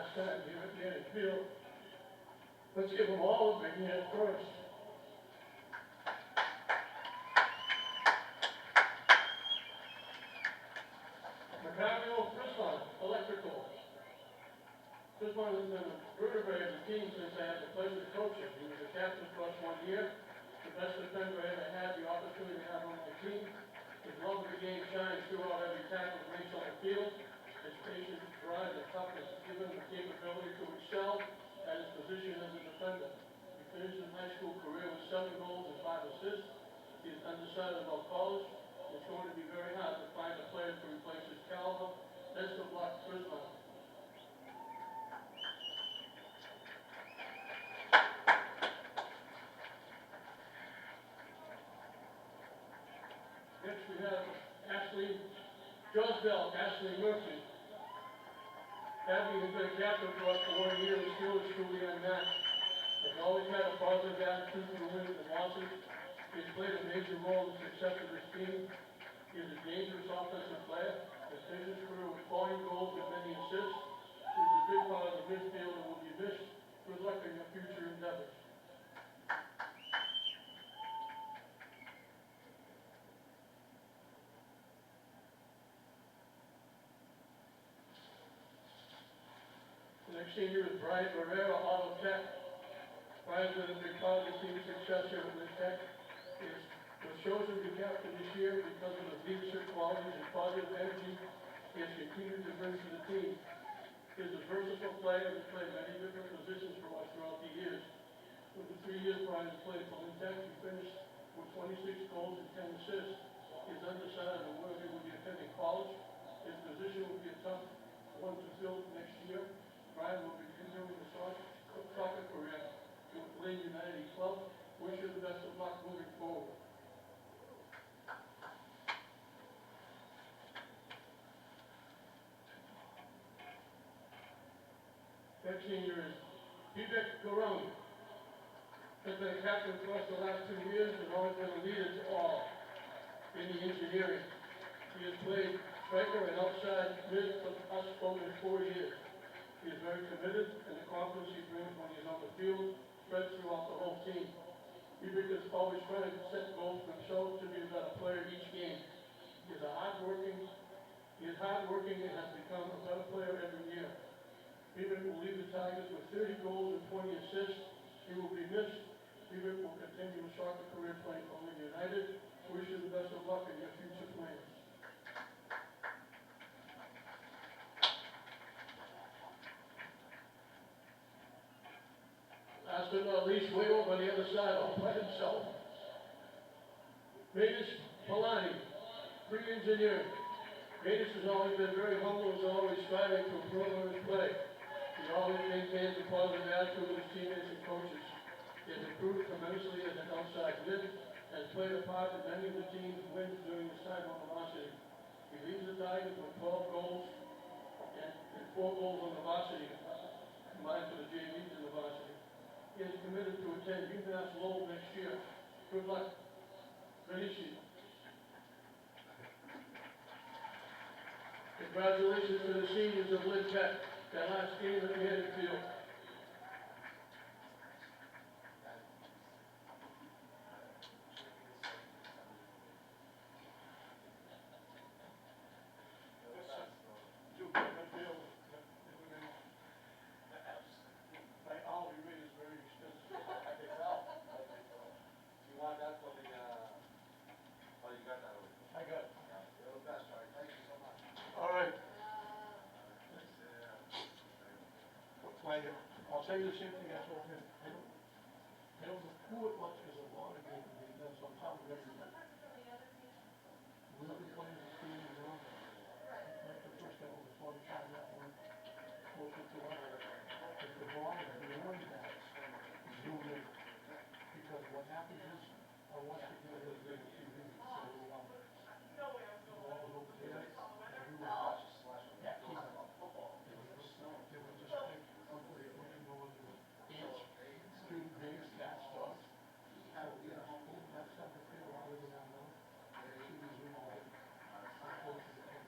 last time here at the end field. Let's give them all a big hand first. Macario Frisbon, electrical. Frisbon has been a vertebrae of the team since I had the pleasure of coaching. He was a captain for us 1 year, the best defender I ever had the opportunity to have on my team. His love of the game shines throughout every tackle he makes on the field. His patience, drive, and toughness give him the capability to excel at his position as a defender. He finished his high school career with 7 goals and 5 assists. He is undecided about college. It's going to be very hard to find a player to replace his caliber. Best of luck, Frisbon. Next we have Ashley Murphy. Abby has been a captain for us for 1 year and still is truly unmatched. Has always had a positive attitude to the wins and losses. He has played a major role in the success of his team. He is a dangerous offensive player. His business career with 40 goals and many assists. He is a big part of the midfield and will be missed. Good luck in your future endeavors. The next senior is Brian Barrera, Auto Tech. Brian's been a big part of the team's success here at Lvti. He was chosen to be captain this year because of his leadership qualities and positive energy he has continued to bring to the team. He is a versatile player who played many different positions for us throughout the years. With the 3 years Brian has played for Lvti, he finished with 26 goals and 10 assists. He is undecided on where he will be attending college. His position will be a tough one to fill next year. Brian will be continuing his soccer career with Lane United Club. Wish you the best of luck moving forward. Next senior is Vivek Garoni. Has been a captain for us the last 2 years and always been a leader to all in the engineering. He has played striker and outside mid for us over 4 years. He is very committed, and the confidence he brings when he is on the field spreads throughout the whole team. Vivek is always trying to set goals for himself to be a better player each game. He is hardworking and has become a better player every year. Vivek will lead the Tigers with 30 goals and 20 assists. He will be missed. Vivek will continue his soccer career playing for Lane United. Wish you the best of luck in your future plans. Last but not least, way over on the other side, all by himself. Matus Polani, pre-engineer. Matus has always been very humble, has always striving to improve on his play. He always maintains a positive attitude with his teammates and coaches. He has improved tremendously as an outside mid, has played a part in many of the team's wins during his time on the varsity. He leads the Tigers with 12 goals and 4 goals on the varsity, combined for the JVs and the varsity. He is committed to attend UMass Lowell next year. Good luck. Venici. Congratulations to the seniors of Lvti, that last game at the end field. I'll tell you the same thing I told him. I don't know who it was because a lot of games being done, so I'm telling everybody. We've been playing this game in the wrong. Like the first guy over 45, that one, closer to us. If the ball is beyond that, it's no good. Because what happens is, I want to get a little bit of TV, so, the ball was over there, and we were just, that keep it. They would just think, hopefully, we can go into the ants, student games, cats, dogs. So, that's not the field, I live around now. TV's in all, unfortunately.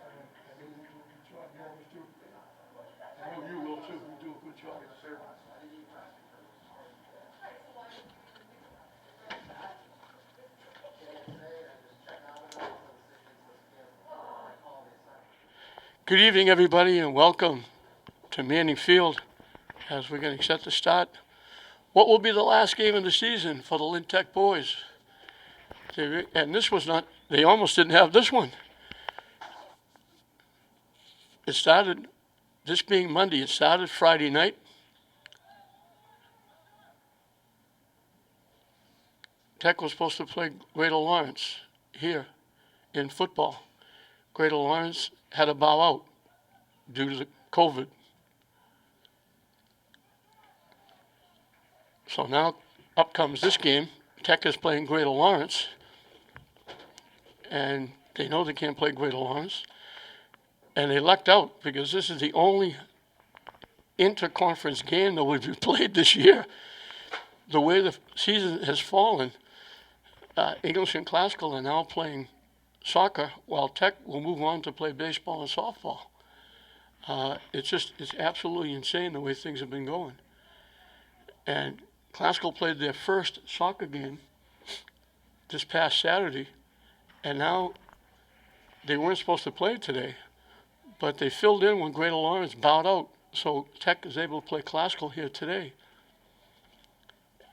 I know you always do. I know you Good evening, everybody, and welcome to Manning Field as we're getting set to start what will be the last game of the season for the Lvti boys. And this was not, they almost didn't have this one. It started, this being Monday, it started Friday night. Tech was supposed to play Greater Lawrence here in football. Greater Lawrence had to bow out due to the COVID. So now up comes this game. Tech is playing Greater Lawrence, and they know they can't play Greater Lawrence. And they lucked out because this is the only interconference game that will be played this year. The way the season has fallen, English and Classical are now playing soccer, while Tech will move on to play baseball and softball. It's absolutely insane the way things have been going. And Classical played their first soccer game this past Saturday, and now they weren't supposed to play today, but they filled in when Greater Lawrence bowed out, so Tech is able to play Classical here today.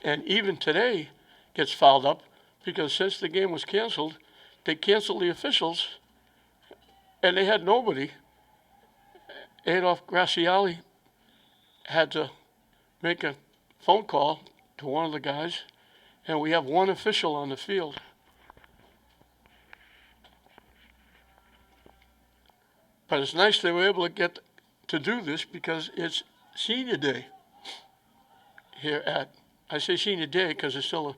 And even today gets fouled up because since the game was canceled, they canceled the officials, and they had nobody. Adolf Graciali had to make a phone call to one of the guys, and we have one official on the field. But it's nice they were able to get to do this because it's senior day here at, I say senior day because it's still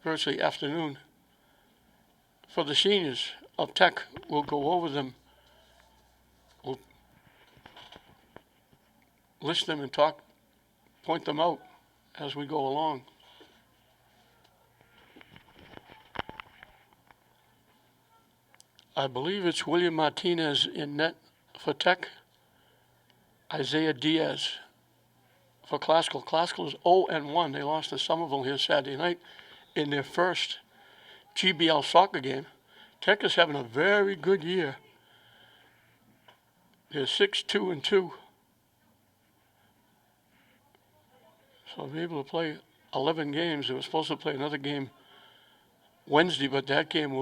virtually afternoon. For the seniors of Tech, we'll go over them. We'll list them and point them out as we go along. I believe it's William Martinez in net for Tech. Isaiah Diaz for Classical. Classical is 0-1. They lost to Somerville here Saturday night in their first GBL soccer game. Tech is having a very good year. They're 6-2-2. So they'll be able to play 11 games. They were supposed to play another game Wednesday, but that game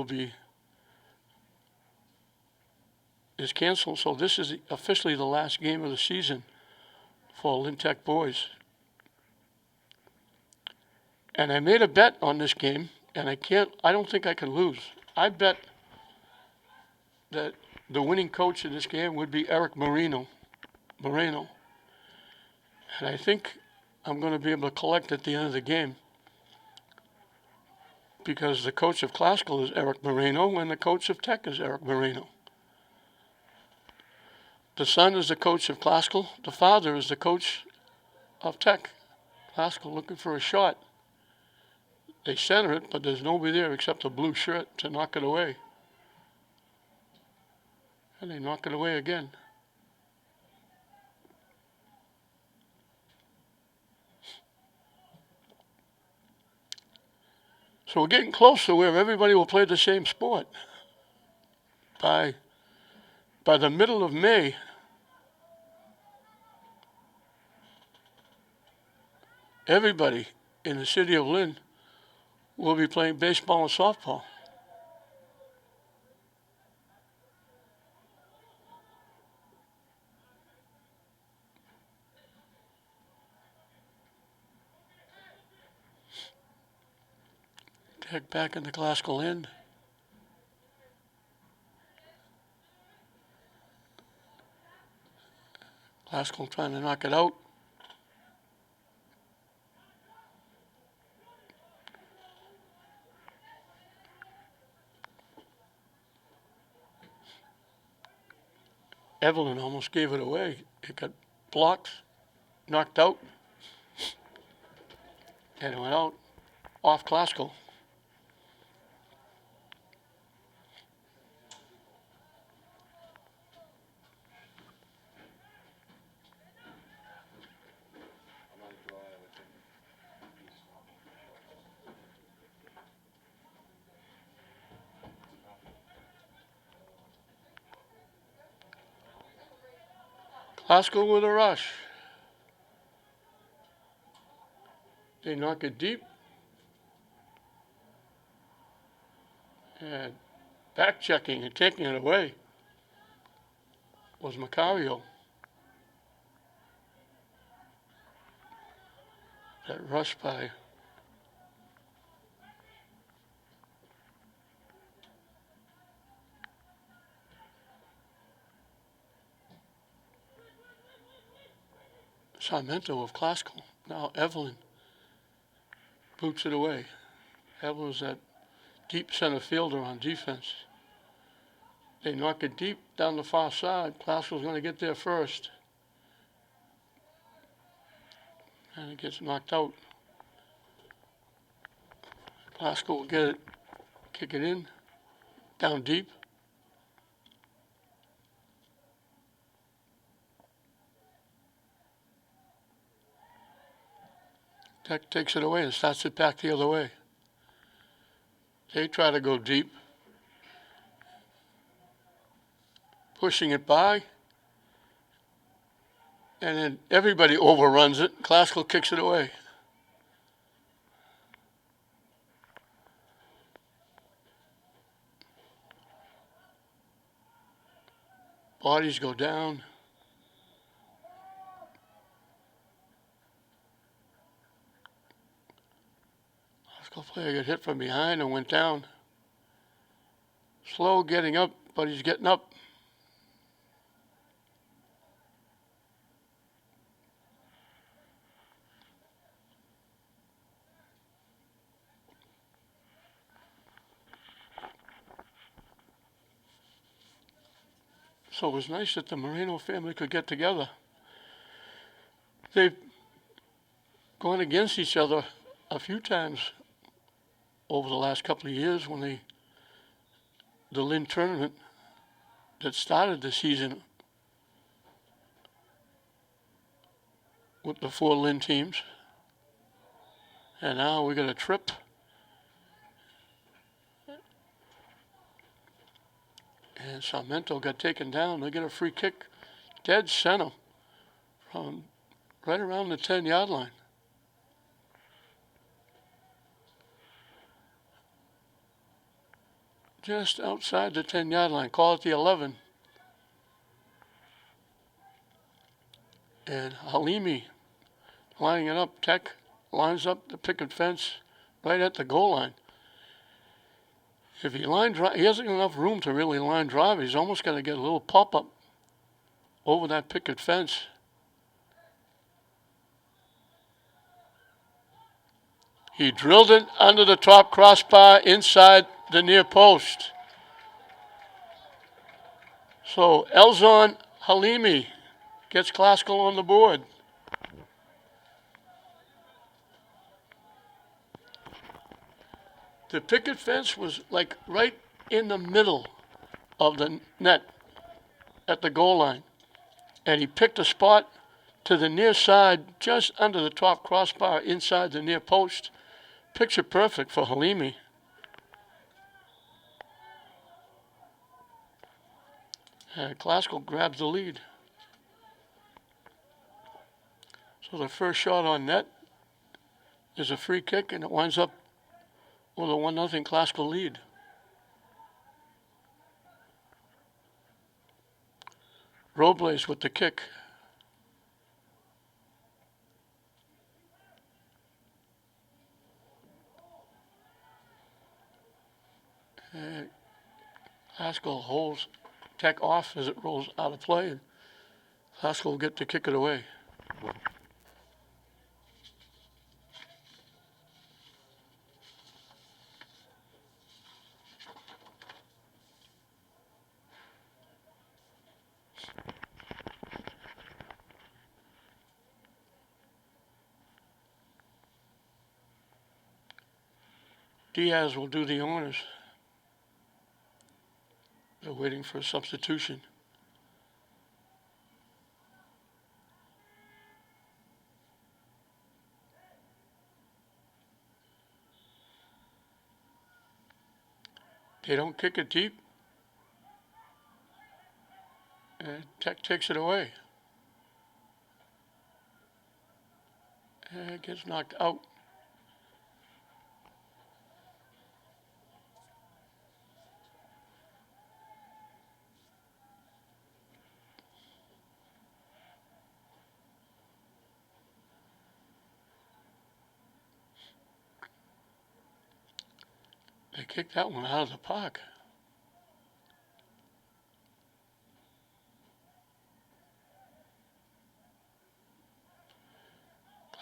is canceled. So this is officially the last game of the season for Lvti boys. And I made a bet on this game, and I don't think I can lose. I bet that the winning coach in this game would be Eric Moreno. And I think I'm going to be able to collect at the end of the game because the coach of Classical is Eric Moreno and the coach of Tech is Eric Moreno. The son is the coach of Classical. The father is the coach of Tech. Classical looking for a shot. They center it, but there's nobody there except a blue shirt to knock it away. And they knock it away again. So we're getting close to where everybody will play the same sport. By the middle of May, everybody in the city of Lynn will be playing baseball and softball. Tech back in the Classical end. Classical trying to knock it out. Evelyn almost gave it away. It got blocked, knocked out, and it went out off Classical. Classical with a rush. They knock it deep. And back checking and taking it away was Macario. That rush by Sarmento of Classical. Now Evelyn boots it away. Evelyn's that deep center fielder on defense. They knock it deep down the far side. Classical's going to get there first. And it gets knocked out. Classical will get it, kick it in, down deep. Tech takes it away and starts it back the other way. They try to go deep, pushing it by, and then everybody overruns it. Classical kicks it away. Bodies go down. Classical player got hit from behind and went down. Slow getting up, but he's getting up. So it was nice that the Moreno family could get together. They've gone against each other a few times over the last couple of years when the Lynn tournament that started the season with the 4 Lynn teams. And now we got a trip. And Sarmento got taken down. They get a free kick dead center from right around the 10-yard line. Just outside the 10-yard line. Call it the 11. And Halimi lining it up. Tech lines up the picket fence right at the goal line. If he line drive, he hasn't enough room to really line drive. He's almost going to get a little pop-up over that picket fence. He drilled it under the top crossbar inside the near post. So Elzon Halimi gets Classical on the board. The picket fence was like right in the middle of the net at the goal line. And he picked a spot to the near side, just under the top crossbar inside the near post. Picture perfect for Halimi. And Classical grabs the lead. So the first shot on net is a free kick, and it winds up with a 1-0 Classical lead. Robles with the kick. And Classical holds Tech off as it rolls out of play, and Classical will get to kick it away. Diaz will do the honors. They're waiting for a substitution. They don't kick it deep. And Tech takes it away. And gets knocked out. They kicked that one out of the park.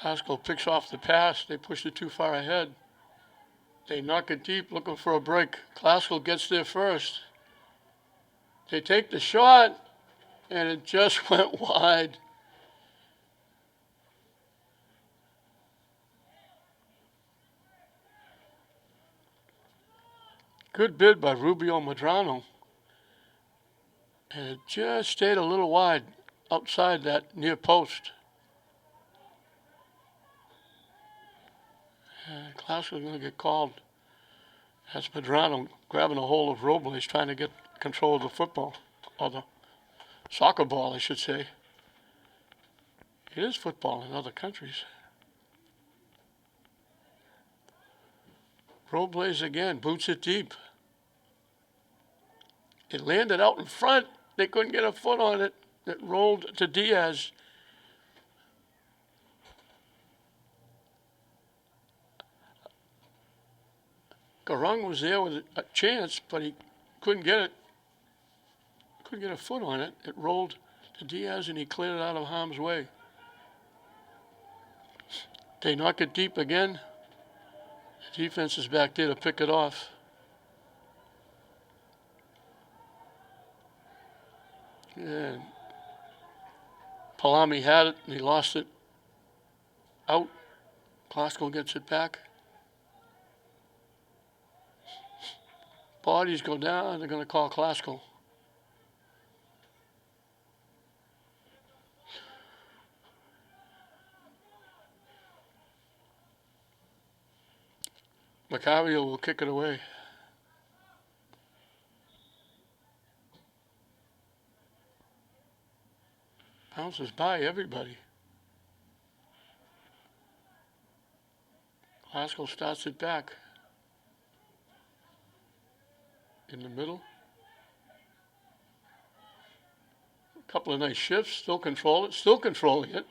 Glasgow picks off the pass. They push it too far ahead. They knock it deep, looking for a break. Glasgow gets there first. They take the shot, and it just went wide. Good bid by Rubio Madrano. And it just stayed a little wide outside that near post. And Glasgow's going to get called. That's Madrano grabbing a hold of Robles, trying to get control of the football, or the soccer ball, I should say. It is football in other countries. Robles again, boots it deep. It landed out in front. They couldn't get a foot on it. It rolled to Diaz. Garung was there with a chance, but he couldn't get it. Couldn't get a foot on it. It rolled to Diaz, and he cleared it out of harm's way. They knock it deep again. The defense is back there to pick it off. And Palami had it, and he lost it out. Glasgow gets it back. Bodies go down, they're going to call Glasgow. Macario will kick it away. Bounces by everybody. Glasgow starts it back. In the middle. A couple of nice shifts. Still control it. Still controlling it.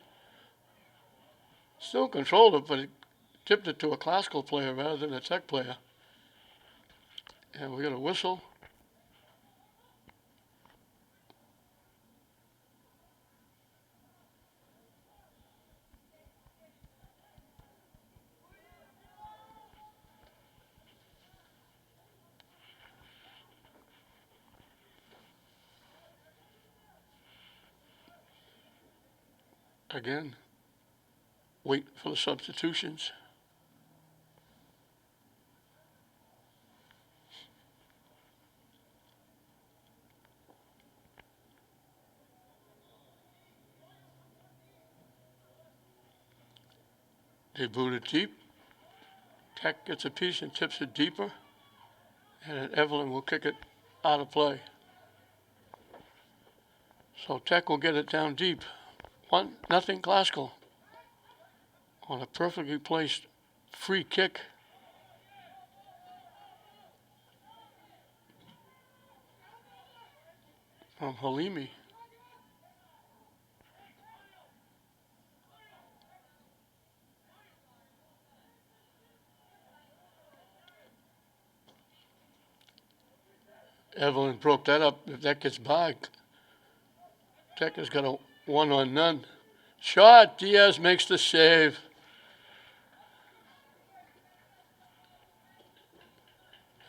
Still controlled it, but it tipped it to a Glasgow player rather than a Tech player. And we got a whistle. Again, wait for the substitutions. They boot it deep. Tech gets a piece and tips it deeper. And then Evelyn will kick it out of play. So Tech will get it down deep. 1-0 Glasgow on a perfectly placed free kick. From Halimi. Evelyn broke that up. If that gets by, Tech has got a 1-on-none. Shot. Diaz makes the save.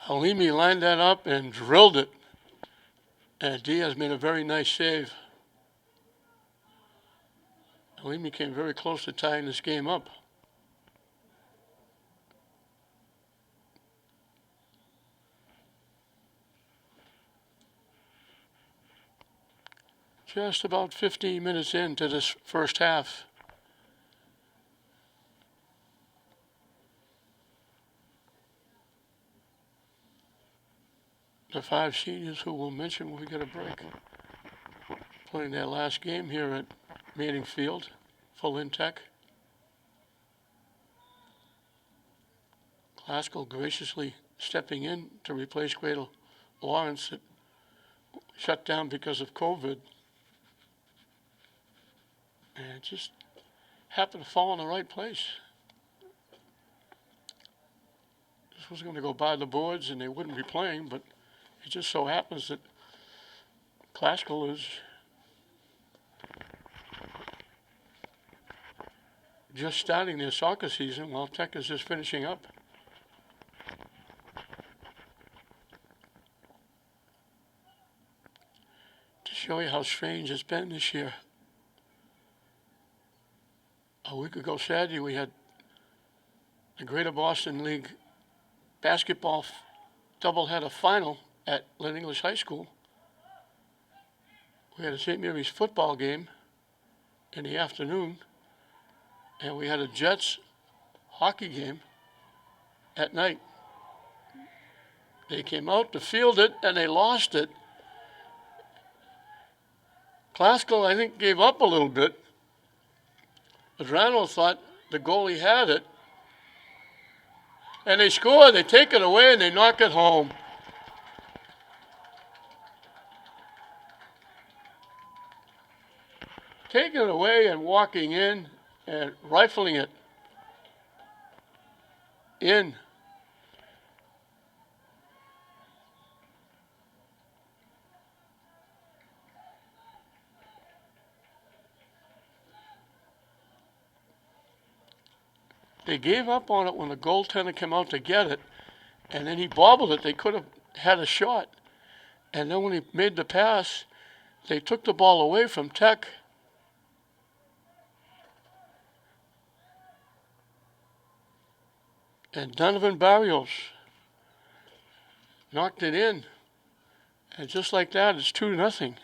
Halimi lined that up and drilled it. And Diaz made a very nice save. Halimi came very close to tying this game up. Just about 15 minutes into this first half. The 5 seniors who we'll mention when we get a break, playing their last game here at Manning Field for Lynn Tech. Glasgow graciously stepping in to replace Greater Lawrence that shut down because of COVID. And it just happened to fall in the right place. This was going to go by the boards and they wouldn't be playing, but it just so happens that Glasgow is just starting their soccer season while Tech is just finishing up. To show you how strange it's been this year. A week ago Saturday we had the Greater Boston League basketball doubleheader final at Lynn English High School. We had a St. Mary's football game in the afternoon, and we had a Jets hockey game at night. They came out to field it, and they lost it. Glasgow, I think, gave up a little bit. Adrano thought the goalie had it. And they score, they take it away, and they knock it home. Taking it away and walking in and rifling it in. They gave up on it when the goaltender came out to get it, and then he bobbled it. They could have had a shot. And then when he made the pass, they took the ball away from Tech. And Donovan Barrios knocked it in. And just like that, it's 2-0.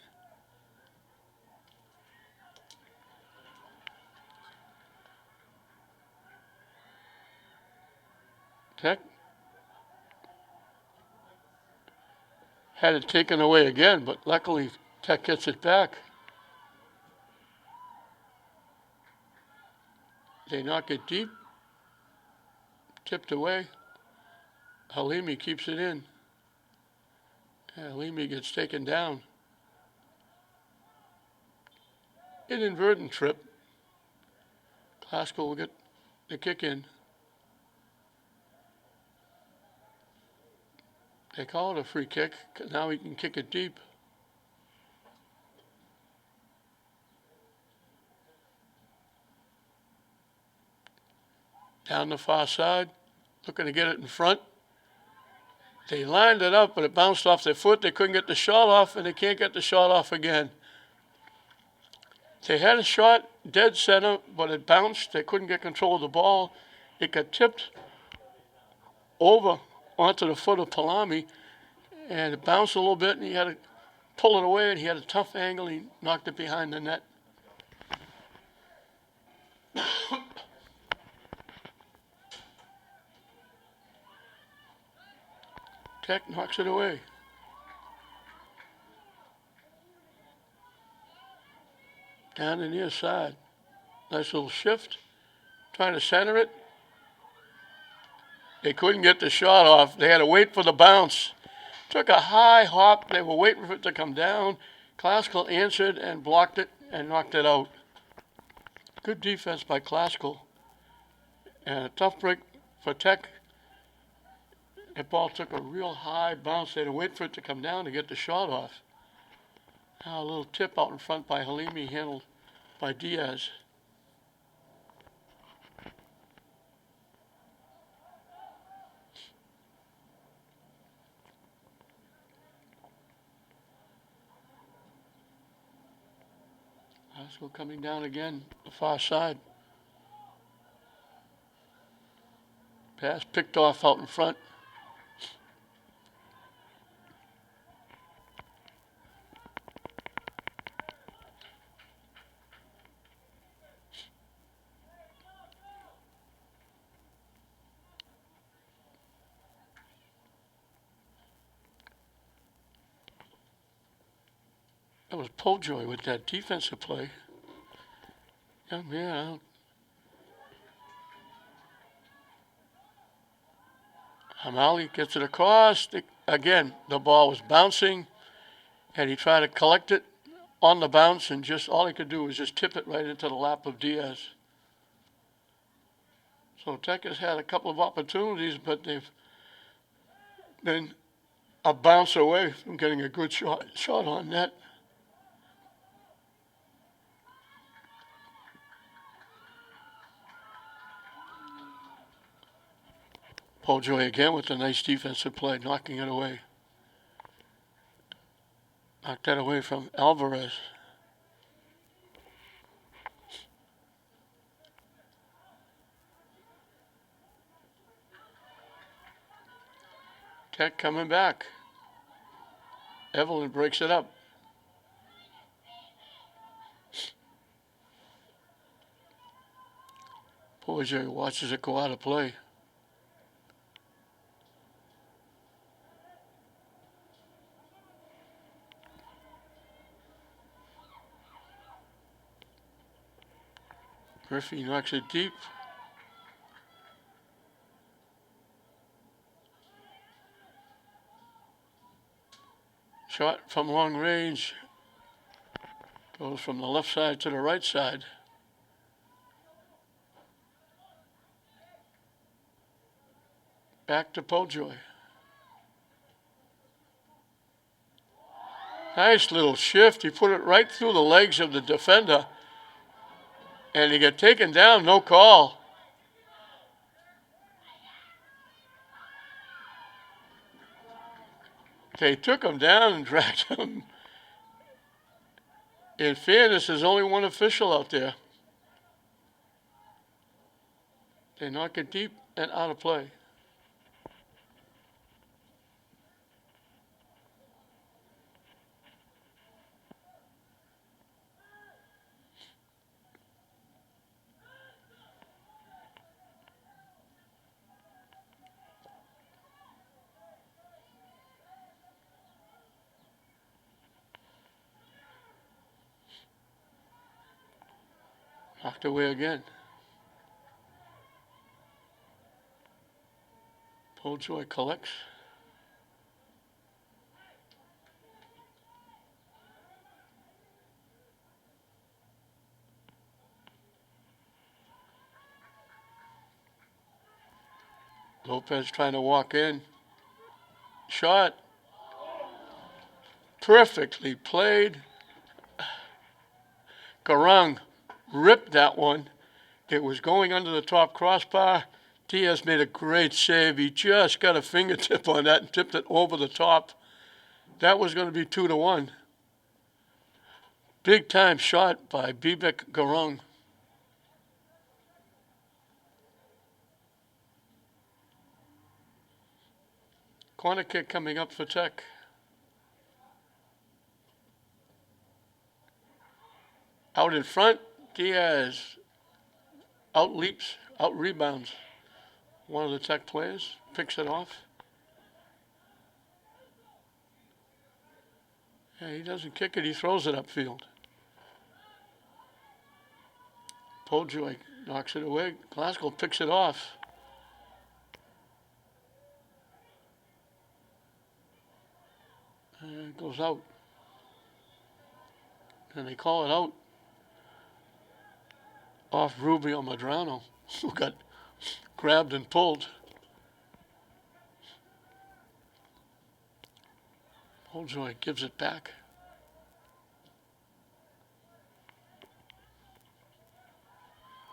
Tech had it taken away again, but luckily Tech gets it back. They knock it deep, tipped away. Halimi keeps it in. Halimi gets taken down. Inadvertent trip. Glasgow will get the kick in. They call it a free kick. Now he can kick it deep. Down the far side, looking to get it in front. They lined it up, but it bounced off their foot. They couldn't get the shot off, and they can't get the shot off again. They had a shot dead center, but it bounced. They couldn't get control of the ball. It got tipped over onto the foot of Palami, and it bounced a little bit, and he had to pull it away, and he had a tough angle. He knocked it behind the net. Tech knocks it away. Down the near side. Nice little shift. Trying to center it. They couldn't get the shot off. They had to wait for the bounce. Took a high hop. They were waiting for it to come down. Classical answered and blocked it and knocked it out. Good defense by Classical. And a tough break for Tech. That ball took a real high bounce. They had to wait for it to come down to get the shot off. Now a little tip out in front by Halimi, handled by Diaz. Glasgow coming down again, the far side. Pass picked off out in front. That was Pojoy with that defensive play. Yeah. Hamali gets it across. Again, the ball was bouncing, and he tried to collect it on the bounce, and just all he could do was just tip it right into the lap of Diaz. So Tech has had a couple of opportunities, but they've been a bounce away from getting a good shot on net. Pojoy again with a nice defensive play, knocking it away. Knocked that away from Alvarez. Tech coming back. Evelyn breaks it up. Pojoy watches it go out of play. Griffey knocks it deep. Shot from long range. Goes from the left side to the right side. Back to Pojoy. Nice little shift. He put it right through the legs of the defender. And he got taken down, no call. They took him down and dragged him. In fairness, there's only one official out there. They knock it deep and out of play. Knocked away again. Pojoy collects. Lopez trying to walk in. Shot. Perfectly played. Garang ripped that one. It was going under the top crossbar. Diaz made a great save. He just got a fingertip on that and tipped it over the top. That was going to be 2-1. Big time shot by Bibek Garang. Corner kick coming up for Tech. Out in front, Diaz out leaps, out rebounds. One of the Tech players picks it off. Yeah, he doesn't kick it, he throws it upfield. Pojoy knocks it away. Glasgow picks it off. And it goes out. And they call it out off Rubio Madrano, who got grabbed and pulled. Pojoy gives it back.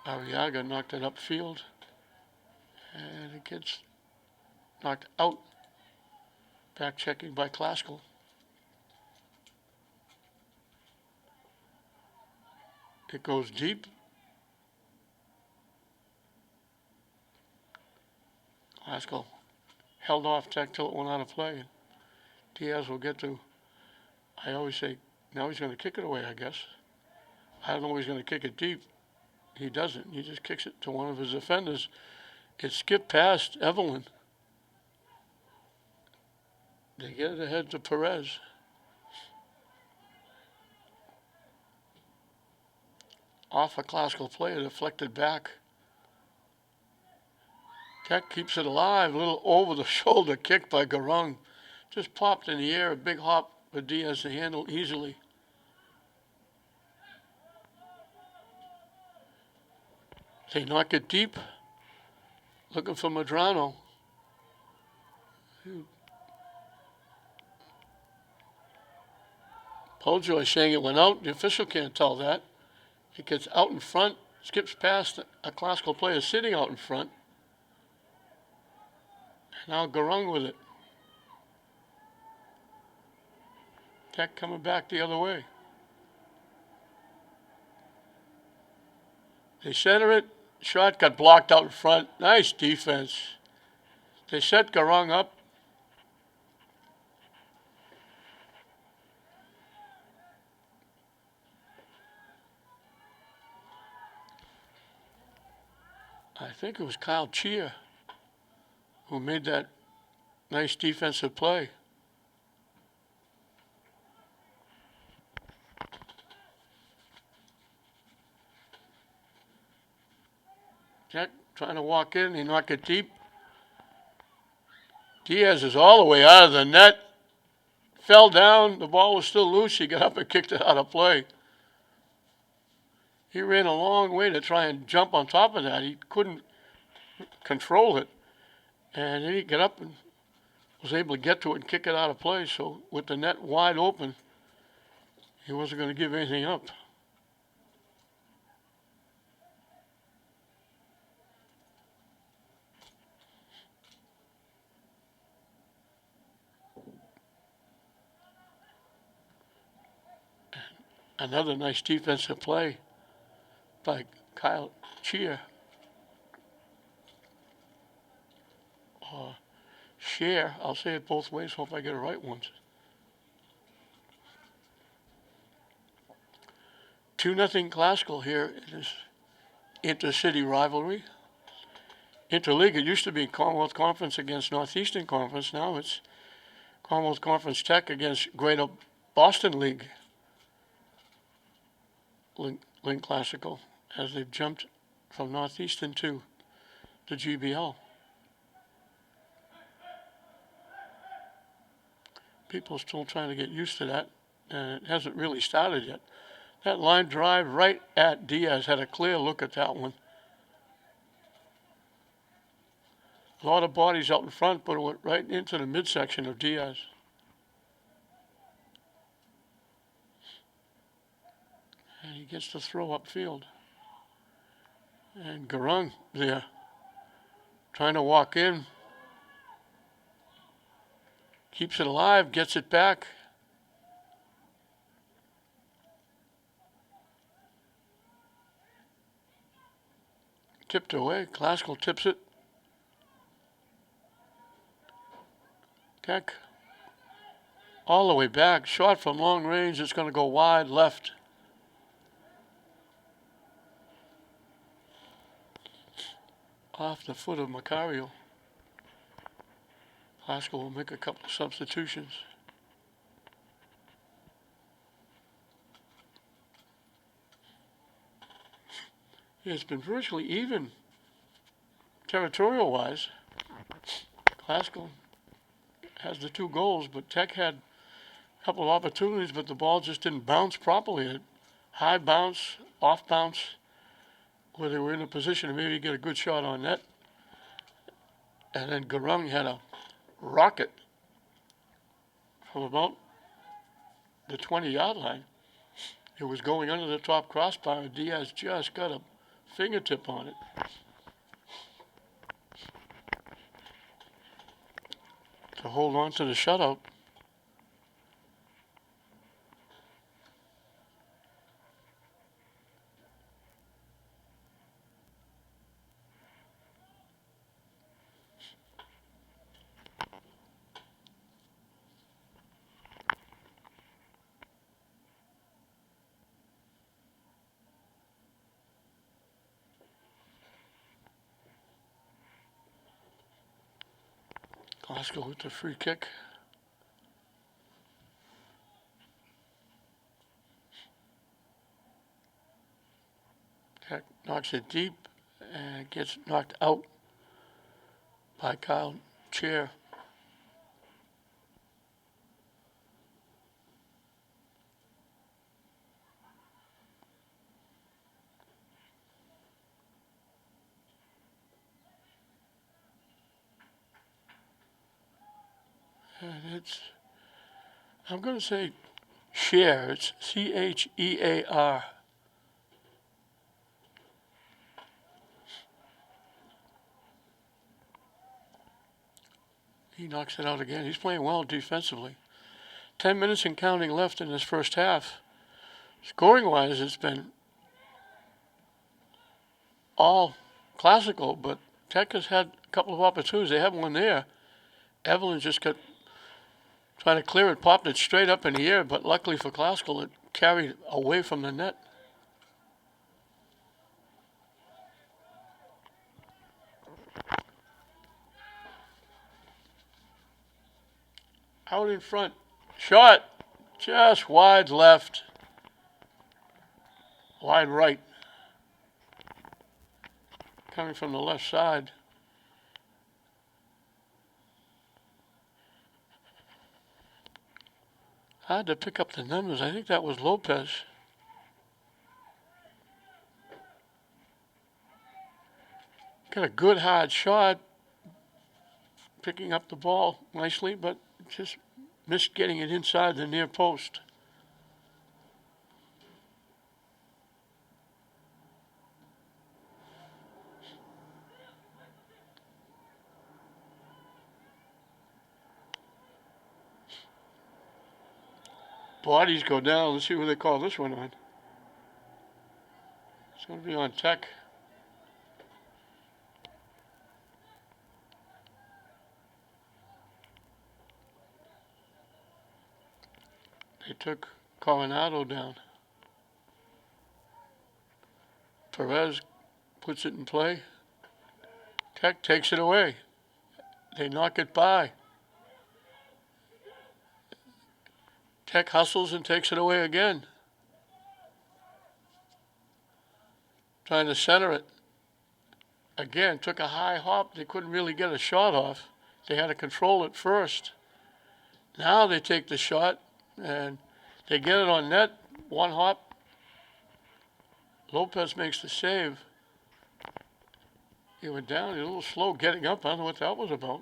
Arriaga knocked it upfield. And it gets knocked out. Back checking by Klaskell. It goes deep. Klaskell held off Tech till it went out of play. Diaz will get to, I always say, now he's going to kick it away, I guess. I don't know if he's going to kick it deep. He doesn't. He just kicks it to one of his defenders. It skipped past Evelyn. They get it ahead to Perez. Off a Klaskell player, deflected back. Tech keeps it alive. A little over the shoulder kick by Garung. Just popped in the air. A big hop for Diaz to handle easily. They knock it deep. Looking for Medrano. Pojoy saying it went out. The official can't tell that. It gets out in front, skips past a classical player sitting out in front. And now Garung with it. Tech coming back the other way. They center it. Shot got blocked out in front. Nice defense. They set Garung up. I think it was Kyle Chia who made that nice defensive play. Jack trying to walk in, he knocked it deep. Diaz is all the way out of the net. Fell down, the ball was still loose, he got up and kicked it out of play. He ran a long way to try and jump on top of that. He couldn't control it. And then he got up and was able to get to it and kick it out of play. So with the net wide open, he wasn't going to give anything up. Another nice defensive play by Kyle Chia. Share, I'll say it both ways, hope I get it right once. 2-0 Classical here in this intercity rivalry. Interleague, it used to be Commonwealth Conference against Northeastern Conference. Now it's Commonwealth Conference Tech against Greater Boston League. Link Classical, as they've jumped from Northeastern to the GBL. People are still trying to get used to that, and it hasn't really started yet. That line drive right at Diaz, had a clear look at that one. A lot of bodies out in front, but it went right into the midsection of Diaz. And he gets the throw upfield. And Garung there, trying to walk in. Keeps it alive, gets it back. Tipped away, Classical tips it. Tech all the way back, shot from long range, it's going to go wide left. Off the foot of Macario. Classical will make a couple of substitutions. It's been virtually even territorial-wise. Classical has the 2 goals, but Tech had a couple of opportunities, but the ball just didn't bounce properly. High bounce, off bounce, where they were in a position to maybe get a good shot on net. And then Garung had a rocket from about the 20-yard line. It was going under the top crossbar, and Diaz just got a fingertip on it. To hold on to the shutout. Glasgow with the free kick. Tech knocks it deep and gets knocked out by Kyle Chair. And I'm going to say Chair. It's Chear. He knocks it out again. He's playing well defensively. 10 minutes and counting left in this first half. Scoring-wise, it's been all classical, but Tech has had a couple of opportunities. They have one there. Evelyn just got trying to clear it, popped it straight up in the air, but luckily for classical, it carried away from the net. Out in front. Shot. Just wide left. Wide right. Coming from the left side. Hard to pick up the numbers. I think that was Lopez. Got a good hard shot. Picking up the ball nicely, but just missed getting it inside the near post. Bodies go down. Let's see who they call this one on. It's going to be on Tech. They took Coronado down. Perez puts it in play. Tech takes it away. They knock it by. Tech hustles and takes it away again. Trying to center it. Again, took a high hop. They couldn't really get a shot off. They had to control it first. Now they take the shot and they get it on net. One hop. Lopez makes the save. He went down. He was a little slow getting up. I don't know what that was about.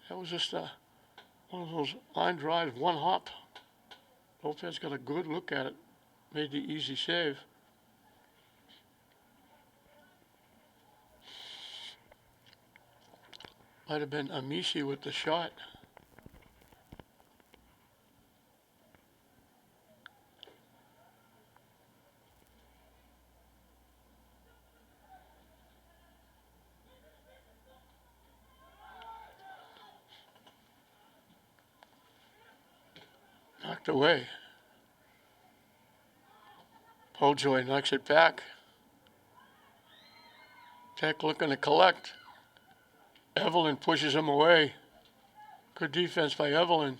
That was just one of those line drives, one hop. Lopez got a good look at it. Made the easy save. Might have been Amici with the shot. Knocked away. Pojoy knocks it back. Tech looking to collect. Evelyn pushes him away. Good defense by Evelyn.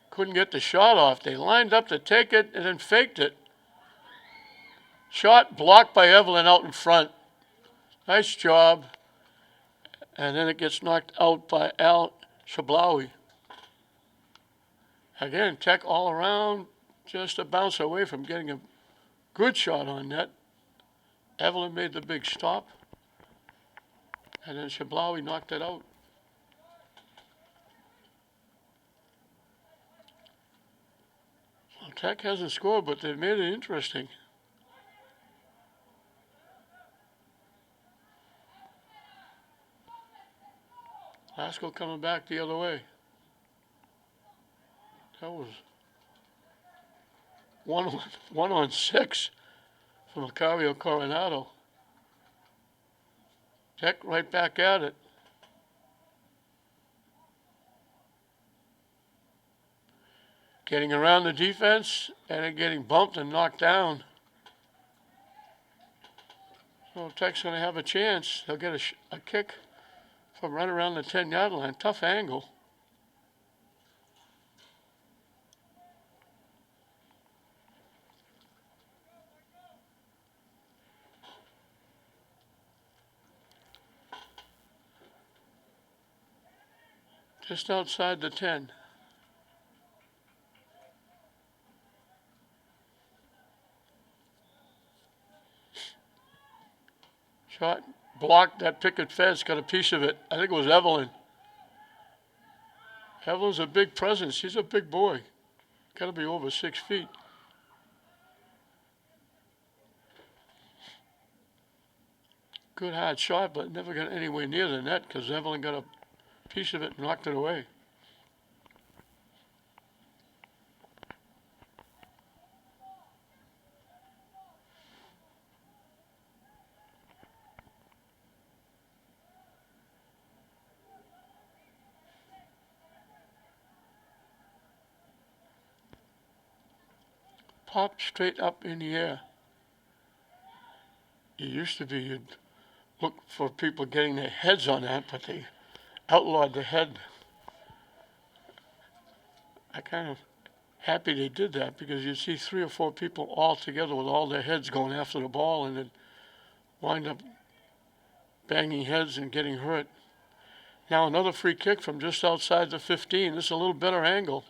Couldn't get the shot off. They lined up to take it and then faked it. Shot blocked by Evelyn out in front. Nice job. And then it gets knocked out by Al Shablawi. Again, Tech all around, just a bounce away from getting a good shot on net. Evelyn made the big stop. And then Shablawi knocked it out. Well, Tech hasn't scored, but they've made it interesting. Lasco coming back the other way. That was one on six from Macario Coronado. Tech right back at it. Getting around the defense and then getting bumped and knocked down. So Tech's going to have a chance. They'll get a kick from right around the 10-yard line. Tough angle. just outside the 10. Shot, blocked that picket fence, got a piece of it. I think it was Evelyn. Evelyn's a big presence. She's a big boy. Got to be over 6 feet. Good hard shot, but never got anywhere near the net because Evelyn got a piece of it and knocked it away. Popped straight up in the air. It used to be you'd look for people getting their heads on that, but they outlawed the head. I kind of happy they did that because you'd see 3 or 4 people all together with all their heads going after the ball and then wind up banging heads and getting hurt. Now another free kick from just outside the 15. This is a little better angle.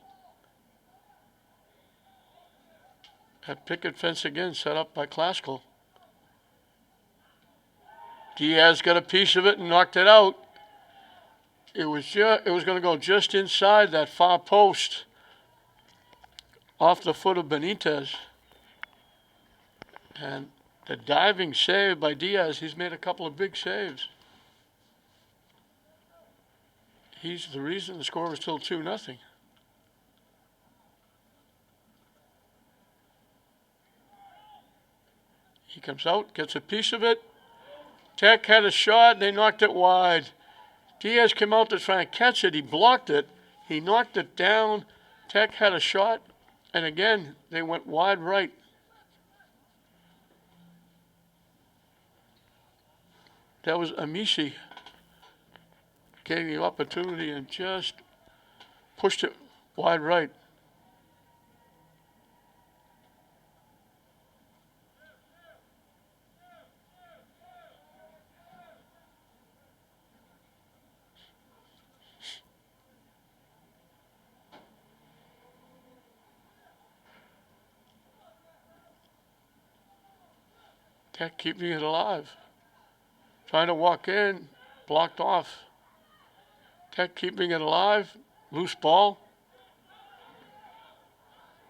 That picket fence again set up by Classical. Diaz got a piece of it and knocked it out. It was going to go just inside that far post off the foot of Benitez. And the diving save by Diaz, he's made a couple of big saves. He's the reason the score is still 2-0. He comes out, gets a piece of it. Tech had a shot, they knocked it wide. Diaz came out to try and catch it. He blocked it. He knocked it down. Tech had a shot, and again, they went wide right. That was Amici getting the opportunity and just pushed it wide right. Tech keeping it alive. Trying to walk in, blocked off. Tech keeping it alive, loose ball.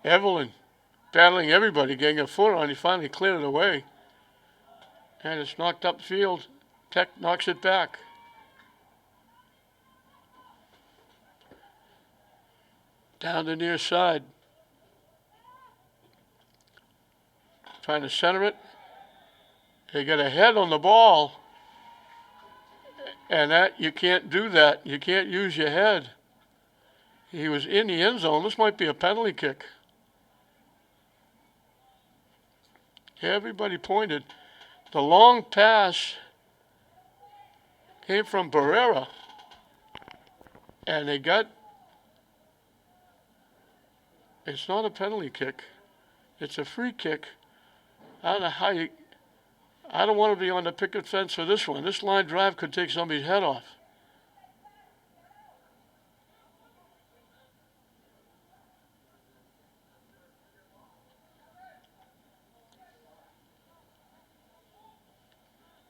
Evelyn battling everybody, getting a foot on. He finally cleared it away. And it's knocked upfield. Tech knocks it back. Down the near side. Trying to center it. They got a head on the ball. And that, you can't do that. You can't use your head. He was in the end zone. This might be a penalty kick. Everybody pointed. The long pass came from Barrera. And they got, it's not a penalty kick. It's a free kick. I don't know how you, I don't want to be on the picket fence for this one. This line drive could take somebody's head off.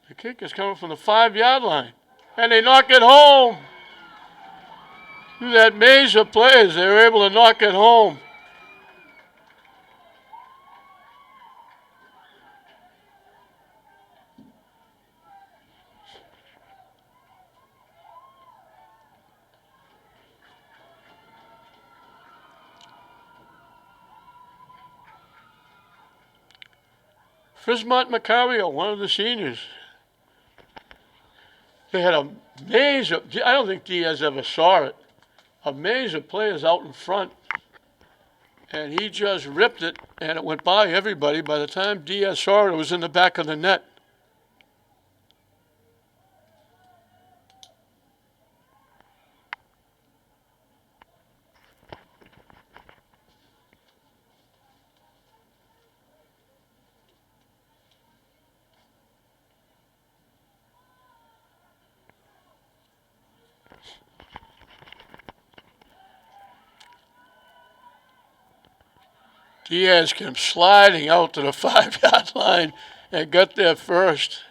The kick is coming from the 5-yard line. And they knock it home. Through that maze of players, they were able to knock it home. Frismont Macario, one of the seniors. They had a maze of, I don't think Diaz ever saw it, a maze of players out in front. And he just ripped it, and it went by everybody. By the time Diaz saw it, it was in the back of the net. Diaz came sliding out to the 5-yard line and got there first.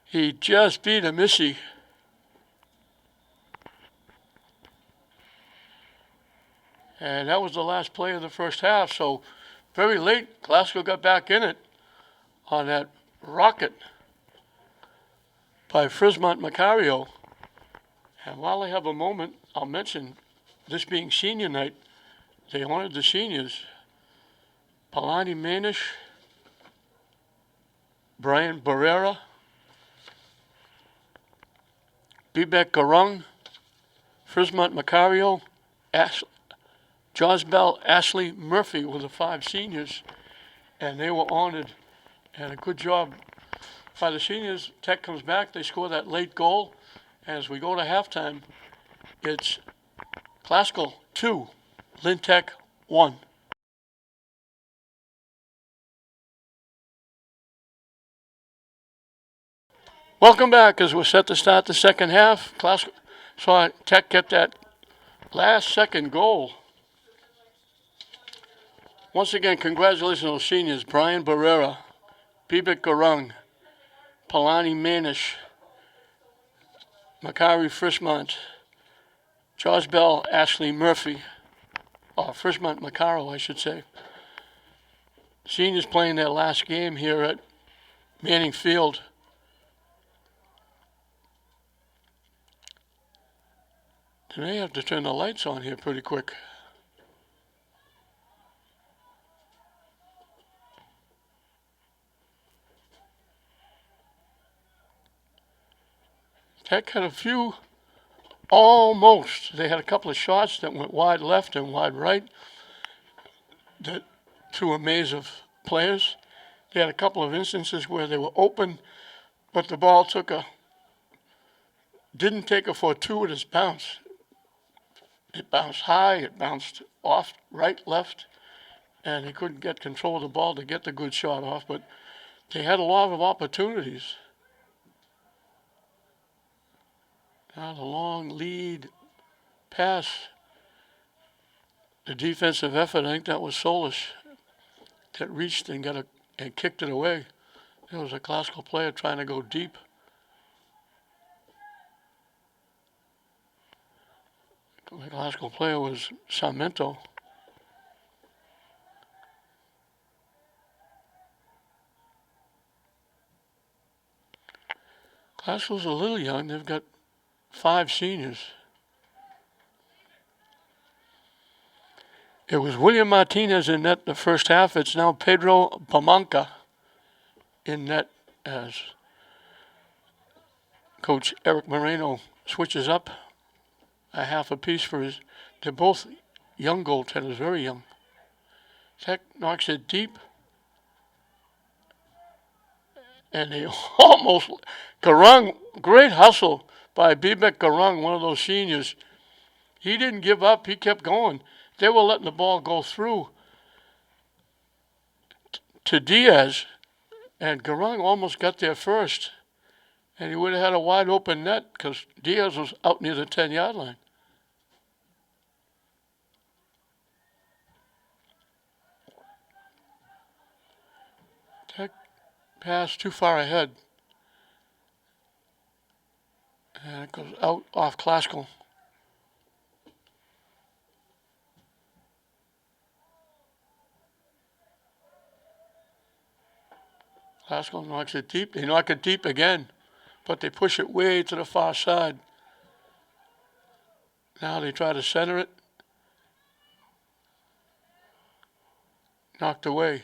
He just beat a missy. And that was the last play of the first half. So very late, Glasgow got back in it on that rocket by Frismont Macario. And while I have a moment, I'll mention this being senior night, they honored the seniors. Palani Manish, Brian Barrera, Bibek Garung, Frismont Macario, Josbel Ashley Murphy were the 5 seniors, and they were honored. And a good job by the seniors. Tech comes back, they score that late goal. As we go to halftime, it's Classical 2, Lynn Tech 1. Welcome back as we're set to start the second half. Classical saw Tech get that last second goal. Once again, congratulations to those seniors, Brian Barrera, Bibik Garung, Palani Manish, Macari Frismont, Josbel Ashley Murphy, or Frismont Macaro, I should say. Seniors playing their last game here at Manning Field. They may have to turn the lights on here pretty quick. Tech had a few, almost. They had a couple of shots that went wide left and wide right that threw a maze of players. They had a couple of instances where they were open, but the ball didn't take a fortuitous bounce. It bounced high, it bounced off, right, left, and they couldn't get control of the ball to get the good shot off, but they had a lot of opportunities. Now the long lead pass, the defensive effort, I think that was Solis that reached and and kicked it away. There was a Classical player trying to go deep. The Classical player was Sarmento. Classical's a little young. They've got 5 seniors. It was William Martinez in net the first half. It's now Pedro Pamanca in net as Coach Eric Moreno switches up a half apiece for his. They're both young goaltenders, very young. Tech knocks it deep. And they almost, Garung, great hustle by Bibek Garung, one of those seniors. He didn't give up, he kept going. They were letting the ball go through to Diaz, and Garung almost got there first. And he would have had a wide open net because Diaz was out near the 10-yard line. Tech pass too far ahead. And it goes out off Classical. Classical knocks it deep. They knock it deep again, but they push it way to the far side. Now they try to center it. Knocked away.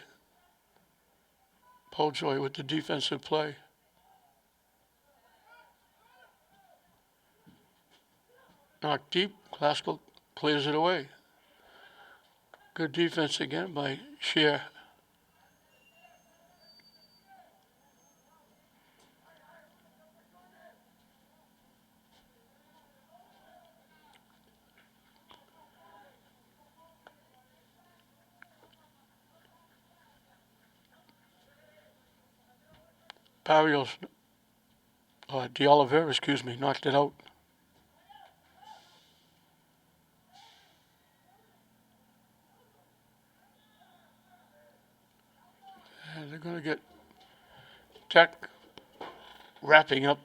Poljoy with the defensive play. Knocked deep. Classical clears it away. Good defense again by Scheer. Barrios, De Oliveira, knocked it out. going to get Tech wrapping up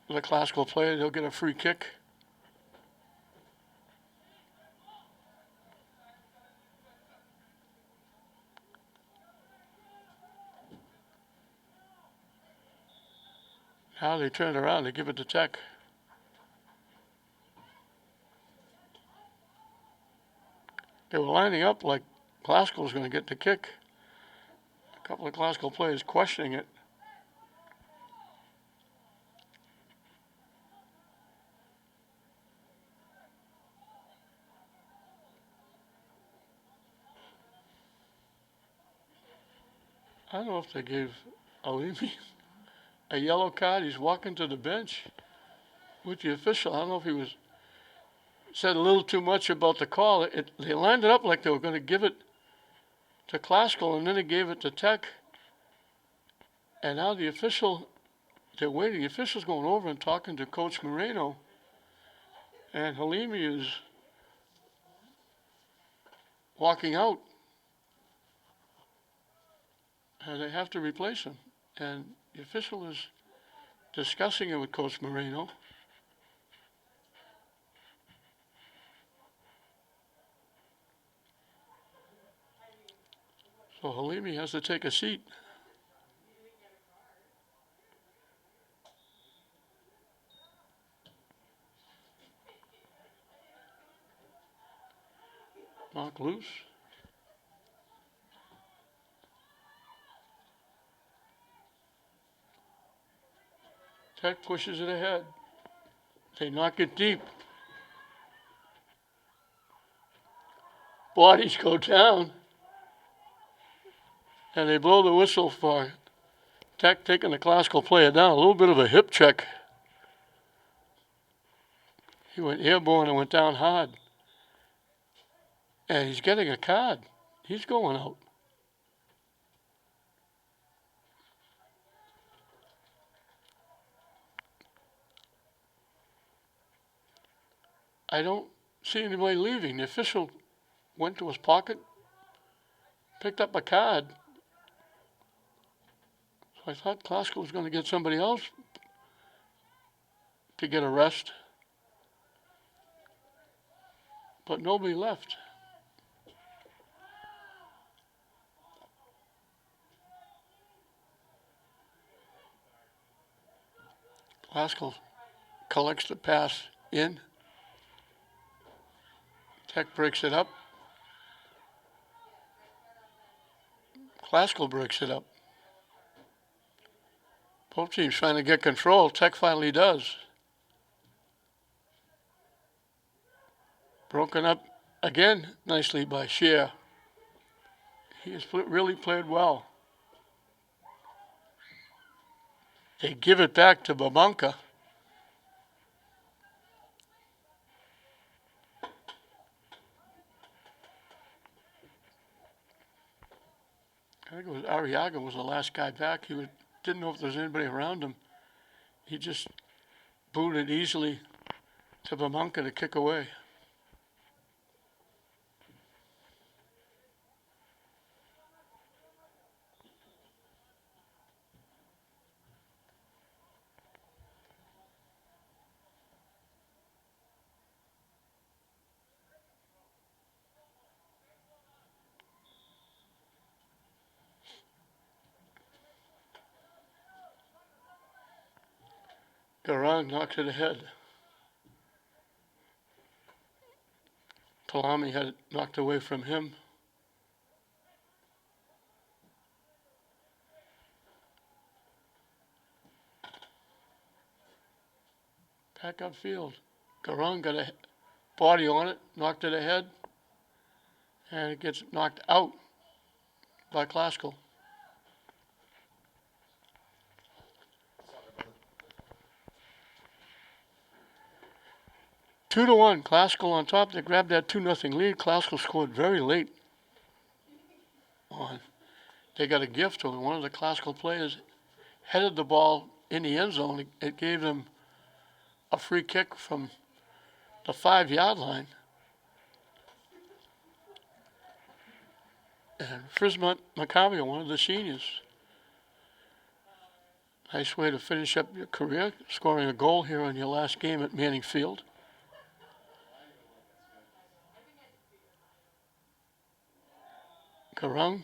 the classical play. They'll get a free kick. Now they turn it around. They give it to Tech. They were lining up like Classical was going to get the kick. A couple of Classical players questioning it. I don't know if they gave Lvti a yellow card. He's walking to the bench with the official. I don't know if he was said a little too much about the call. They lined it up like they were going to give it to Classical, and then they gave it to Tech. And now the official, they're waiting. The official's going over and talking to Coach Moreno. And Lvti is walking out. And they have to replace him. And the official is discussing it with Coach Moreno. So Lvti has to take a seat. Knock loose. Tech pushes it ahead. They knock it deep. Bodies go down. And they blow the whistle for Tech taking the Classical player down. A little bit of a hip check. He went airborne and went down hard. And he's getting a card. He's going out. I don't see anybody leaving. The official went to his pocket, picked up a card. So I thought Classical was going to get somebody else to get a rest. But nobody left. Classical collects the pass in. Tech breaks it up. Classical breaks it up. Both teams trying to get control. Tech finally does. Broken up again nicely by Scheer. He has really played well. They give it back to Babanka. I think it was Arriaga was the last guy back. Didn't know if there was anybody around him. He just booted easily to Babanka to kick away. Garang knocks it ahead. Kalami had it knocked away from him. Back upfield. Garang got a body on it, knocked it ahead, and it gets knocked out by Classical. 2-1, Classical on top. They grabbed that 2-0 lead. Classical scored very late on. They got a gift when one of the Classical players headed the ball in the end zone. It gave them a free kick from the 5-yard line. And Frismont Maccabi, one of the seniors, Nice way to finish up your career, scoring a goal here on your last game at Manning Field. Garung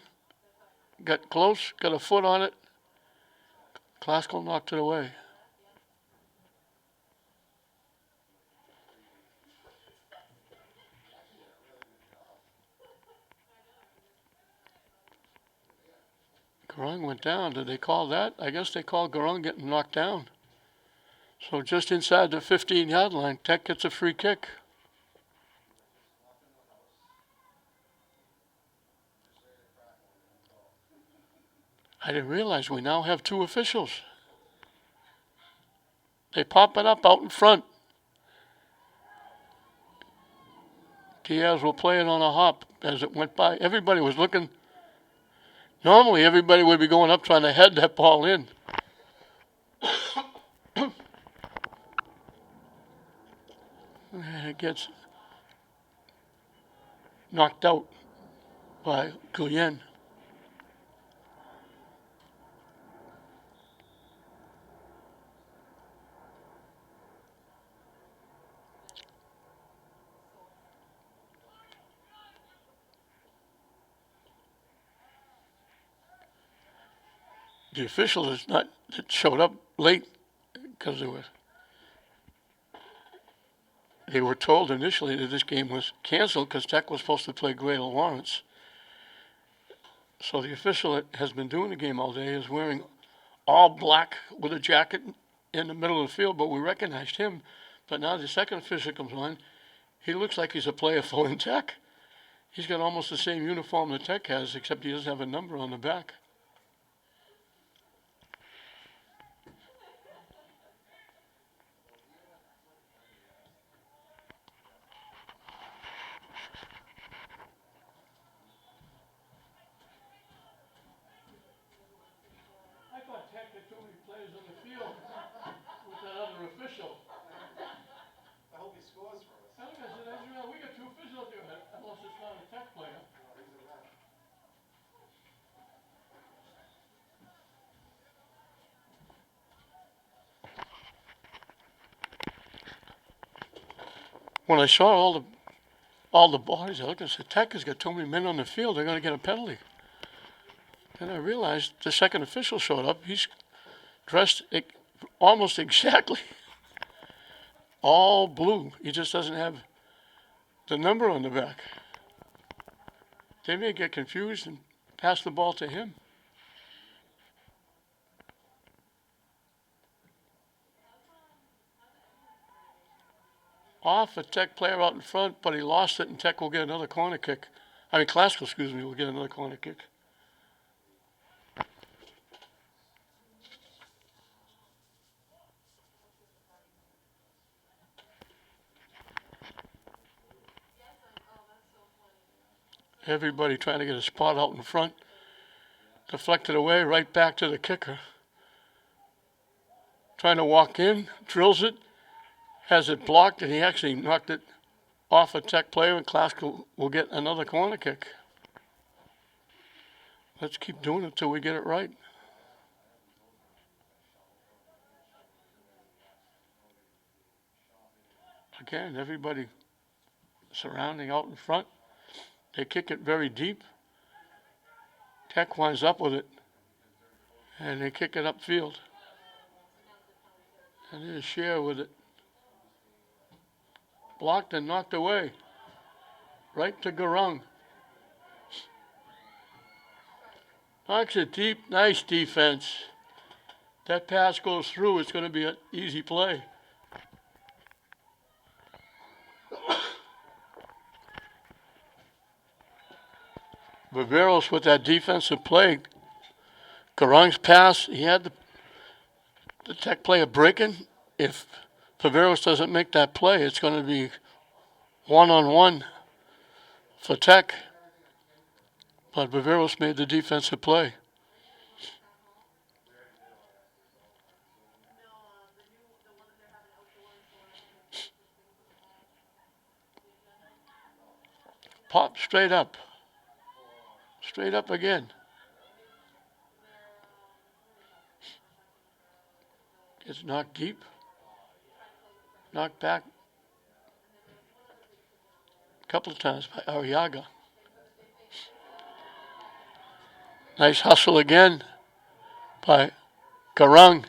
got close, got a foot on it. Klasko knocked it away. Garung went down. Did they call that? I guess they called Garung getting knocked down. So just inside the 15-yard line, Tech gets a free kick. I didn't realize we now have two officials. They pop it up out in front. Diaz will play it on a hop as it went by. Everybody was looking. Normally, everybody would be going up trying to head that ball in. And it gets knocked out by Guyen. The official is not that showed up late because they were told initially that this game was canceled because Tech was supposed to play Greater Lawrence. So the official that has been doing the game all day is wearing all black with a jacket in the middle of the field, but we recognized him. But now the second official comes on. He looks like he's a player for Tech. He's got almost the same uniform that Tech has, except he doesn't have a number on the back. I thought Tech had too many players on the field with that other official. I hope he scores for us. I think I said, we got two officials here, unless it's not a Tech player. When I saw all the bodies, I looked and said, Tech has got too many men on the field, they're going to get a penalty. Then I realized the second official showed up. He's dressed almost exactly all blue. He just doesn't have the number on the back. They may get confused and pass the ball to him. Off a Tech player out in front, but he lost it, and Tech will get another corner kick. Classical, will get another corner kick. Everybody trying to get a spot out in front. Deflected away, right back to the kicker. Trying to walk in, drills it, has it blocked, and he actually knocked it off a Tech player, and Klasko will get another corner kick. Let's keep doing it till we get it right. Again, everybody surrounding out in front. They kick it very deep. Tech winds up with it, and they kick it upfield. And there's Share with it. Blocked and knocked away. Right to Garung. Knocks it deep. Nice defense. That pass goes through. It's going to be an easy play. Viveros with that defensive play. Garung's pass, he had the Tech player breaking. If Viveros doesn't make that play, it's going to be one-on-one for Tech. But Viveros made the defensive play. Pop straight up. Straight up again. Gets knocked deep. Knocked back a couple of times by Arriaga. Nice hustle again by Garang.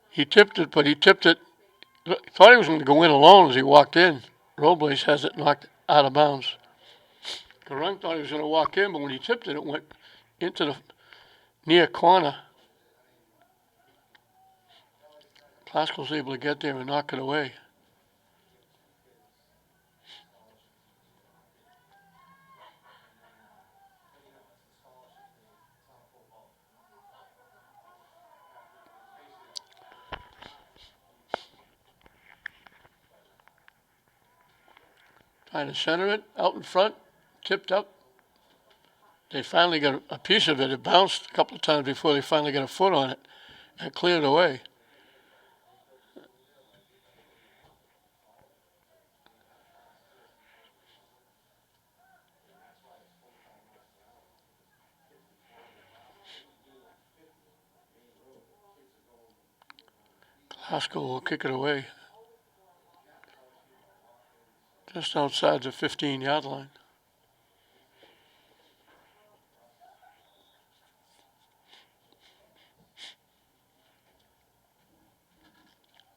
He tipped it, but he tipped it. Thought he was going to go in alone as he walked in. Robles has it knocked out of bounds. Garang thought he was going to walk in, but when he tipped it, it went into the near corner. Glasgow's able to get there and knock it away. Trying to center it out in front, tipped up. They finally got a piece of it. It bounced a couple of times before they finally got a foot on it and cleared away. Glasgow will kick it away just outside the 15-yard line.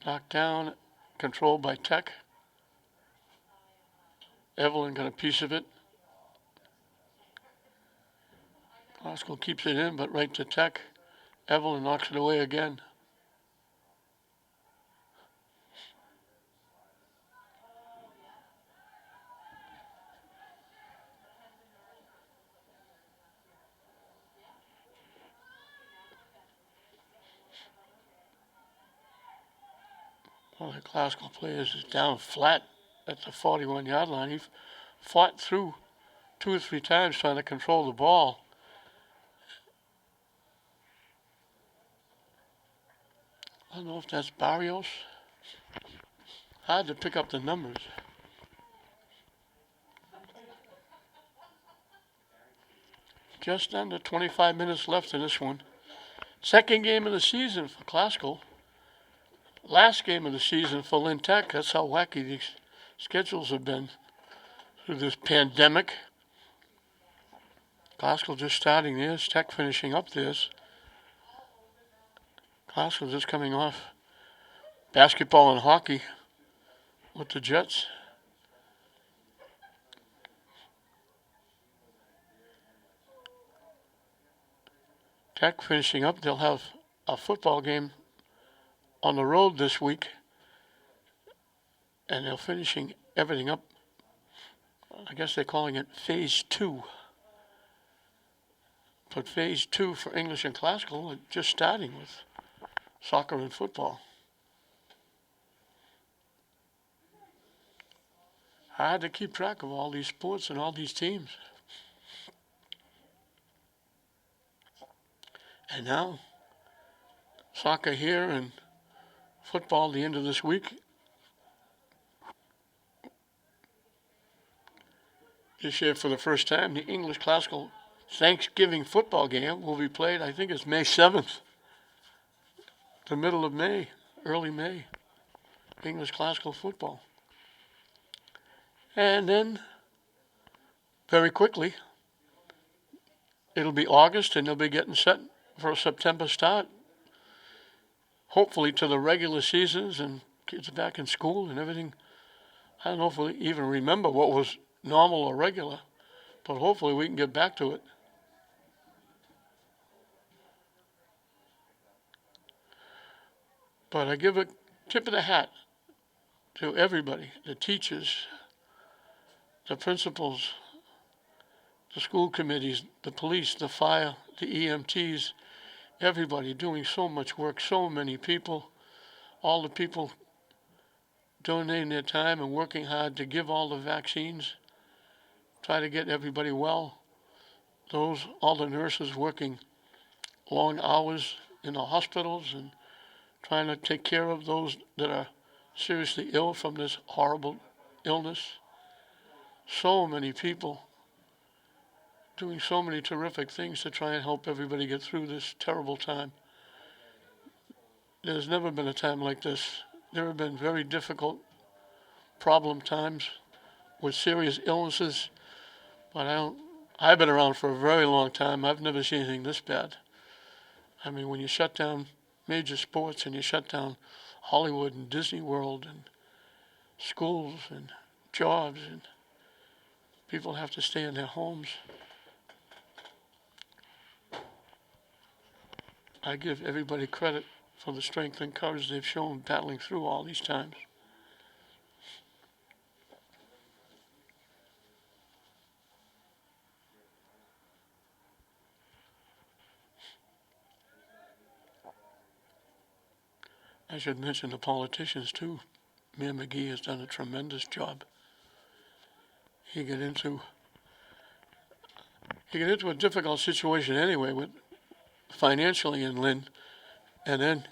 Knocked down, controlled by Tech. Evelyn got a piece of it. Glasgow keeps it in, but right to Tech. Evelyn knocks it away again. One of the Glasgow players is down flat at the 41-yard line. He fought through 2 or 3 times trying to control the ball. I don't know if that's Barrios. Hard to pick up the numbers. Just under 25 minutes left in this one. Second game of the season for Glasgow. Last game of the season for Lynn Tech. That's how wacky these schedules have been through this pandemic. Glasgow just starting theirs, Tech finishing up theirs. Glasgow just coming off basketball and hockey with the Jets. Tech finishing up. They'll have a football game on the road this week, and they're finishing everything up. I guess they're calling it Phase 2. But Phase 2 for English and Classical are just starting with soccer and football. Hard to keep track of all these sports and all these teams. And now, soccer here and football the end of this week. This year, for the first time, the English Classical Thanksgiving football game will be played, I think it's May 7th. The middle of May, early May. English Classical football. And then, very quickly, it'll be August and they'll be getting set for a September start. Hopefully to the regular seasons and kids are back in school and everything. I don't know if we even remember what was normal or regular, but hopefully we can get back to it. But I give a tip of the hat to everybody, the teachers, the principals, the school committees, the police, the fire, the EMTs, everybody doing so much work, so many people, all the people donating their time and working hard to give all the vaccines, try to get everybody well. All the nurses working long hours in the hospitals and trying to take care of those that are seriously ill from this horrible illness. So many people doing so many terrific things to try and help everybody get through this terrible time. there's never been a time like this. There have been very difficult problem times with serious illnesses, but I've been around for a very long time. I've never seen anything this bad. I mean, when you shut down major sports and you shut down Hollywood and Disney World and schools and jobs, and people have to stay in their homes, I give everybody credit for the strength and courage they've shown battling through all these times. I should mention the politicians too. Mayor McGee has done a tremendous job. He got into a difficult situation anyway with financially in Lynn, and then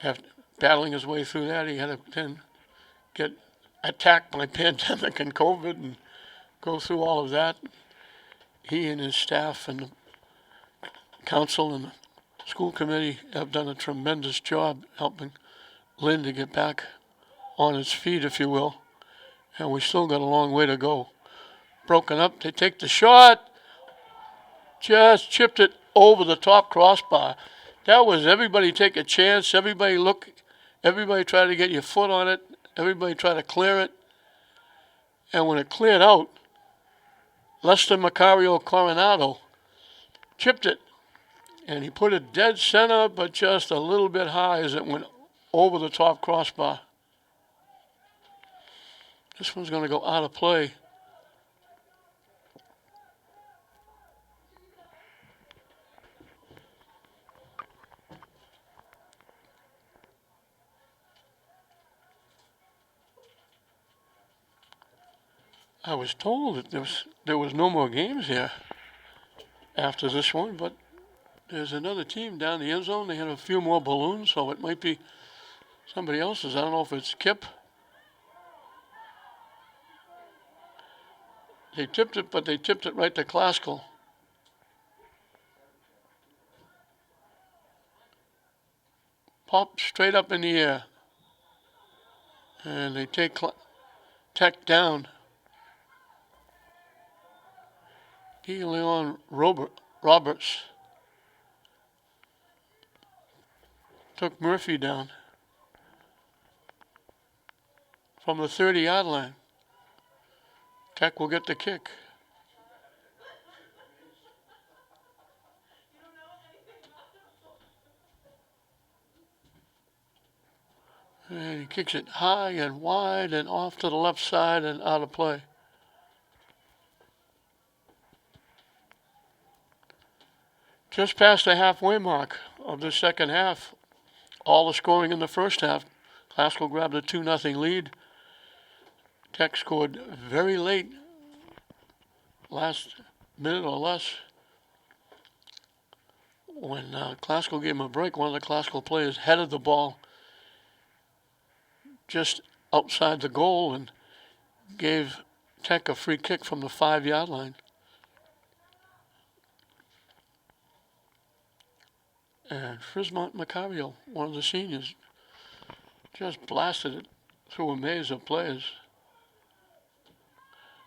after battling his way through that, he had to then get attacked by pandemic and COVID and go through all of that. He and his staff and the council and the school committee have done a tremendous job helping Lynn to get back on its feet, if you will, and we still got a long way to go. Broken up, they take the shot, just chipped it over the top crossbar. That was everybody take a chance, everybody look, everybody try to get your foot on it, everybody try to clear it, and when it cleared out, Lester Macario Coronado chipped it, and he put it dead center, but just a little bit high as it went over the top crossbar. This one's going to go out of play. I was told that there was no more games here after this one, but there's another team down the end zone. They had a few more balloons, so it might be somebody else's. I don't know if it's Kip. They tipped it, but they tipped it right to Classical. Pop straight up in the air. And they take Tech down. Leon Roberts took Murphy down from the 30-yard line. Tech will get the kick. And he kicks it high and wide and off to the left side and out of play. Just past the halfway mark of the second half, all the scoring in the first half. Classical grabbed a 2-0 lead. Tech scored very late, last minute or less. When Classical gave him a break, one of the Classical players headed the ball just outside the goal and gave Tech a free kick from the 5-yard line. And Frismont Macario, one of the seniors, just blasted it through a maze of players.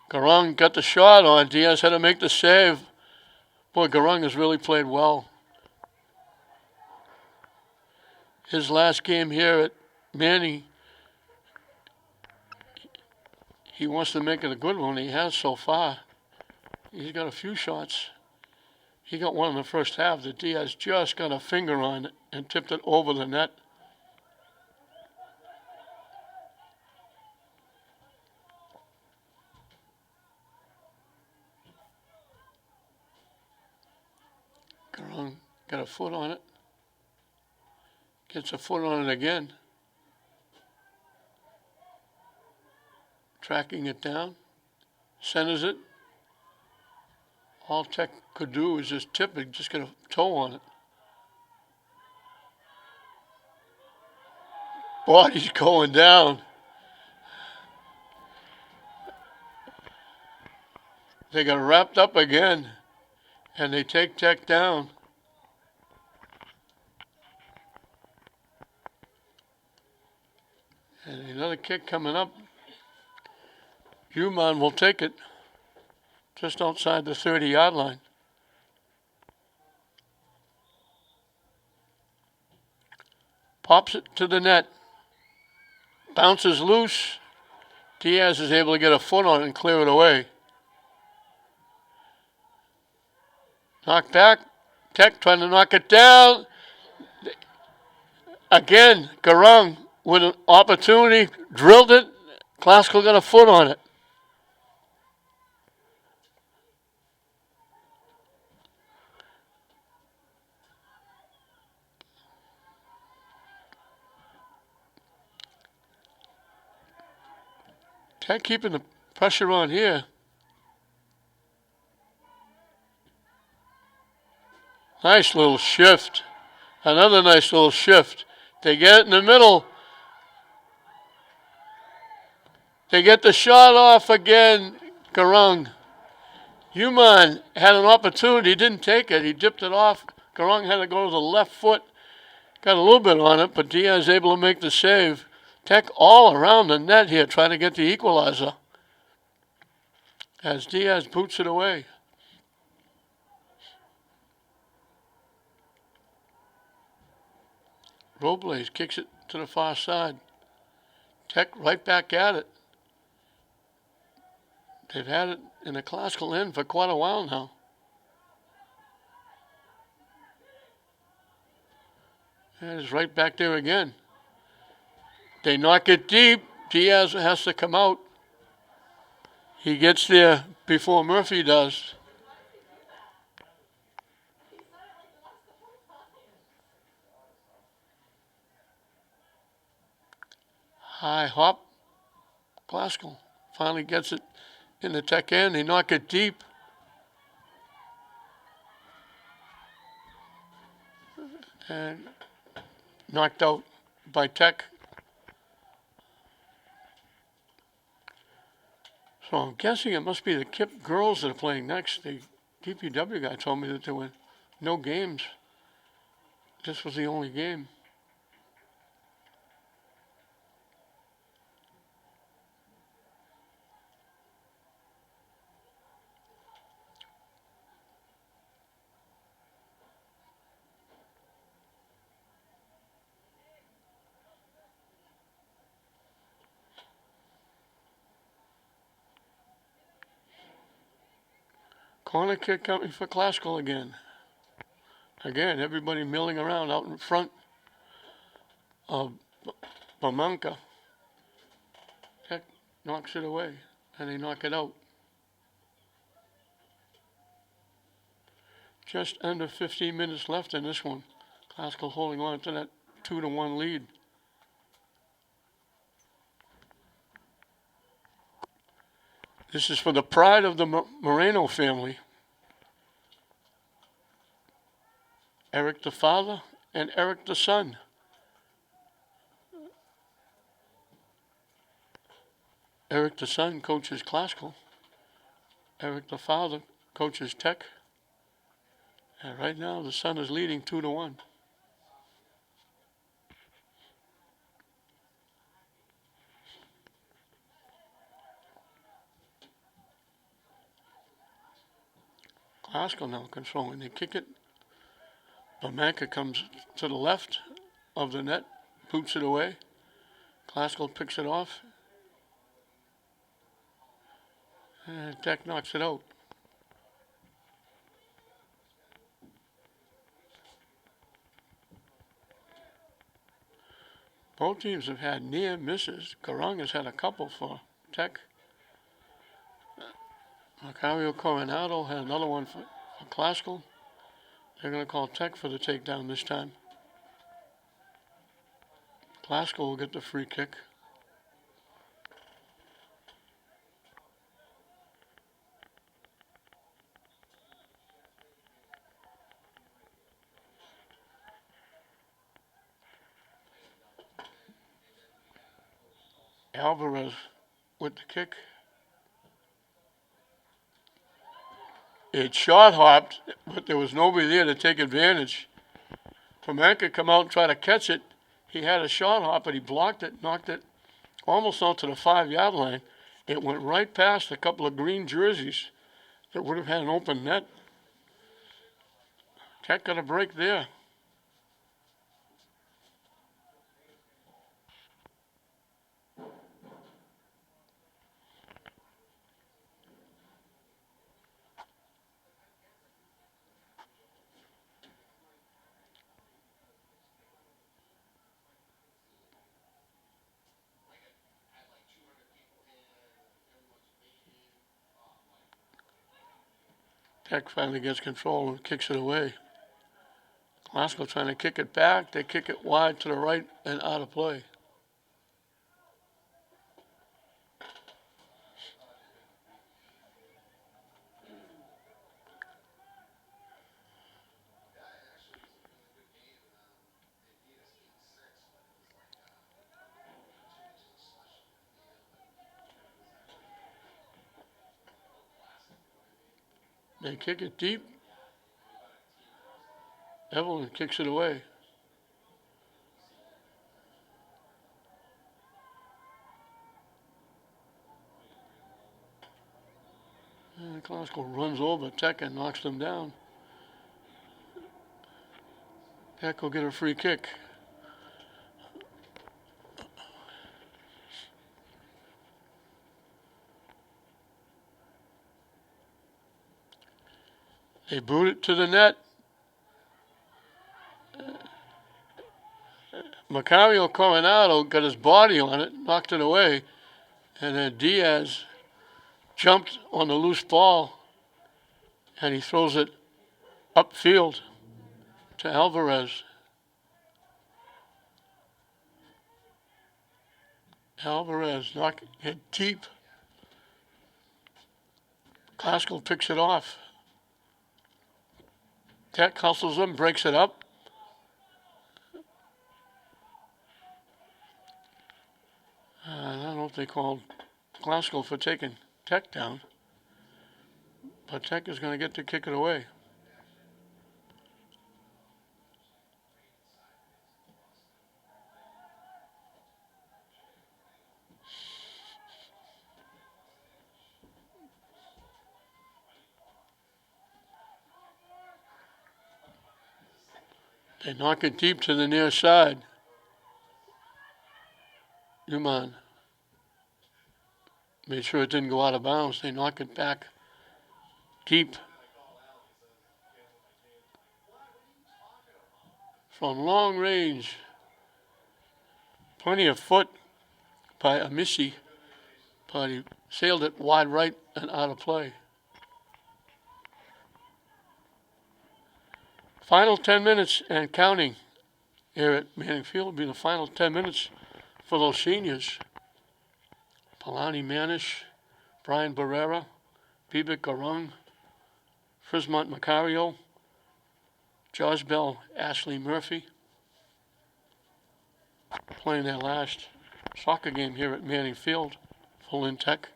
Garung got the shot on. Diaz had to make the save. Boy, Garung has really played well. His last game here at Manny, he wants to make it a good one. He has so far. He's got a few shots. He got one in the first half that Diaz just got a finger on and tipped it over the net. Garung got a foot on it. Gets a foot on it again. Tracking it down. Centers it. All Tech could do is just tip it, just get a toe on it. Body's going down. They got wrapped up again, and they take Tech down. And another kick coming up. Human will take it just outside the 30-yard line. Pops it to the net. Bounces loose. Diaz is able to get a foot on it and clear it away. Knocked back. Tech trying to knock it down. Again, Garung with an opportunity, drilled it. Classical got a foot on it. Tech keeping the pressure on here. Nice little shift. Another nice little shift. They get it in the middle. They get the shot off again. Garung. Human had an opportunity, didn't take it. He dipped it off. Garung had to go to the left foot. Got a little bit on it, but Diaz able to make the save. Tech all around the net here trying to get the equalizer. As Diaz boots it away. Robles kicks it to the far side. Tech right back at it. They've had it in the classical end for quite a while now. And it's right back there again. They knock it deep. Diaz has to come out. He gets there before Murphy does. High hop. Classical finally gets it in the Tech end. They knock it deep. And knocked out by Tech. So I'm guessing it must be the KIP girls that are playing next. The DPW guy told me that there were no games. This was the only game. Corner kick coming for Classical again. Again, everybody milling around out in front of Bamanka. Tech knocks it away, and they knock it out. Just under 15 minutes left in this one. Classical holding on to that 2-1 lead. This is for the pride of the Moreno family. Eric the father and Eric the son. Eric the son coaches Classical. Eric the father coaches Tech. And right now the son is leading 2-1. Classical now controlling. They kick it. Bamanka comes to the left of the net, boots it away. Classical picks it off. And Tech knocks it out. Both teams have had near misses. Garung has had a couple for Tech. Macario Coronado had another one for Classical. They're going to call Tech for the takedown this time. Classical will get the free kick. Alvarez with the kick. It shot hopped, but there was nobody there to take advantage. Bamanka come out and try to catch it. He had a shot hop, but he blocked it, knocked it almost out to the 5-yard line. It went right past a couple of green jerseys that would have had an open net. Tech got a break there. Tech finally gets control and kicks it away. Glasgow trying to kick it back. They kick it wide to the right and out of play. They kick it deep. Evelyn kicks it away. And Glasgow runs over Tech and knocks them down. Tech will get a free kick. They boot it to the net. Macario Coronado got his body on it, knocked it away, and then Diaz jumped on the loose ball, and he throws it upfield to Alvarez. Alvarez knocking it deep. Glasgow picks it off. Tech hustles him, breaks it up. I don't know if they called Glasgow for taking Tech down, but Tech is going to get to kick it away. They knock it deep to the near side. Newman made sure it didn't go out of bounds. They knock it back deep. From long range. Plenty of foot by Amishi, but he sailed it wide right and out of play. Final 10 minutes and counting here at Manning Field will be the final 10 minutes for those seniors. Palani Manish, Brian Barrera, Bibik Garung, Frismont Macario, Josh Bell, Ashley Murphy, playing their last soccer game here at Manning Field, full in Tech.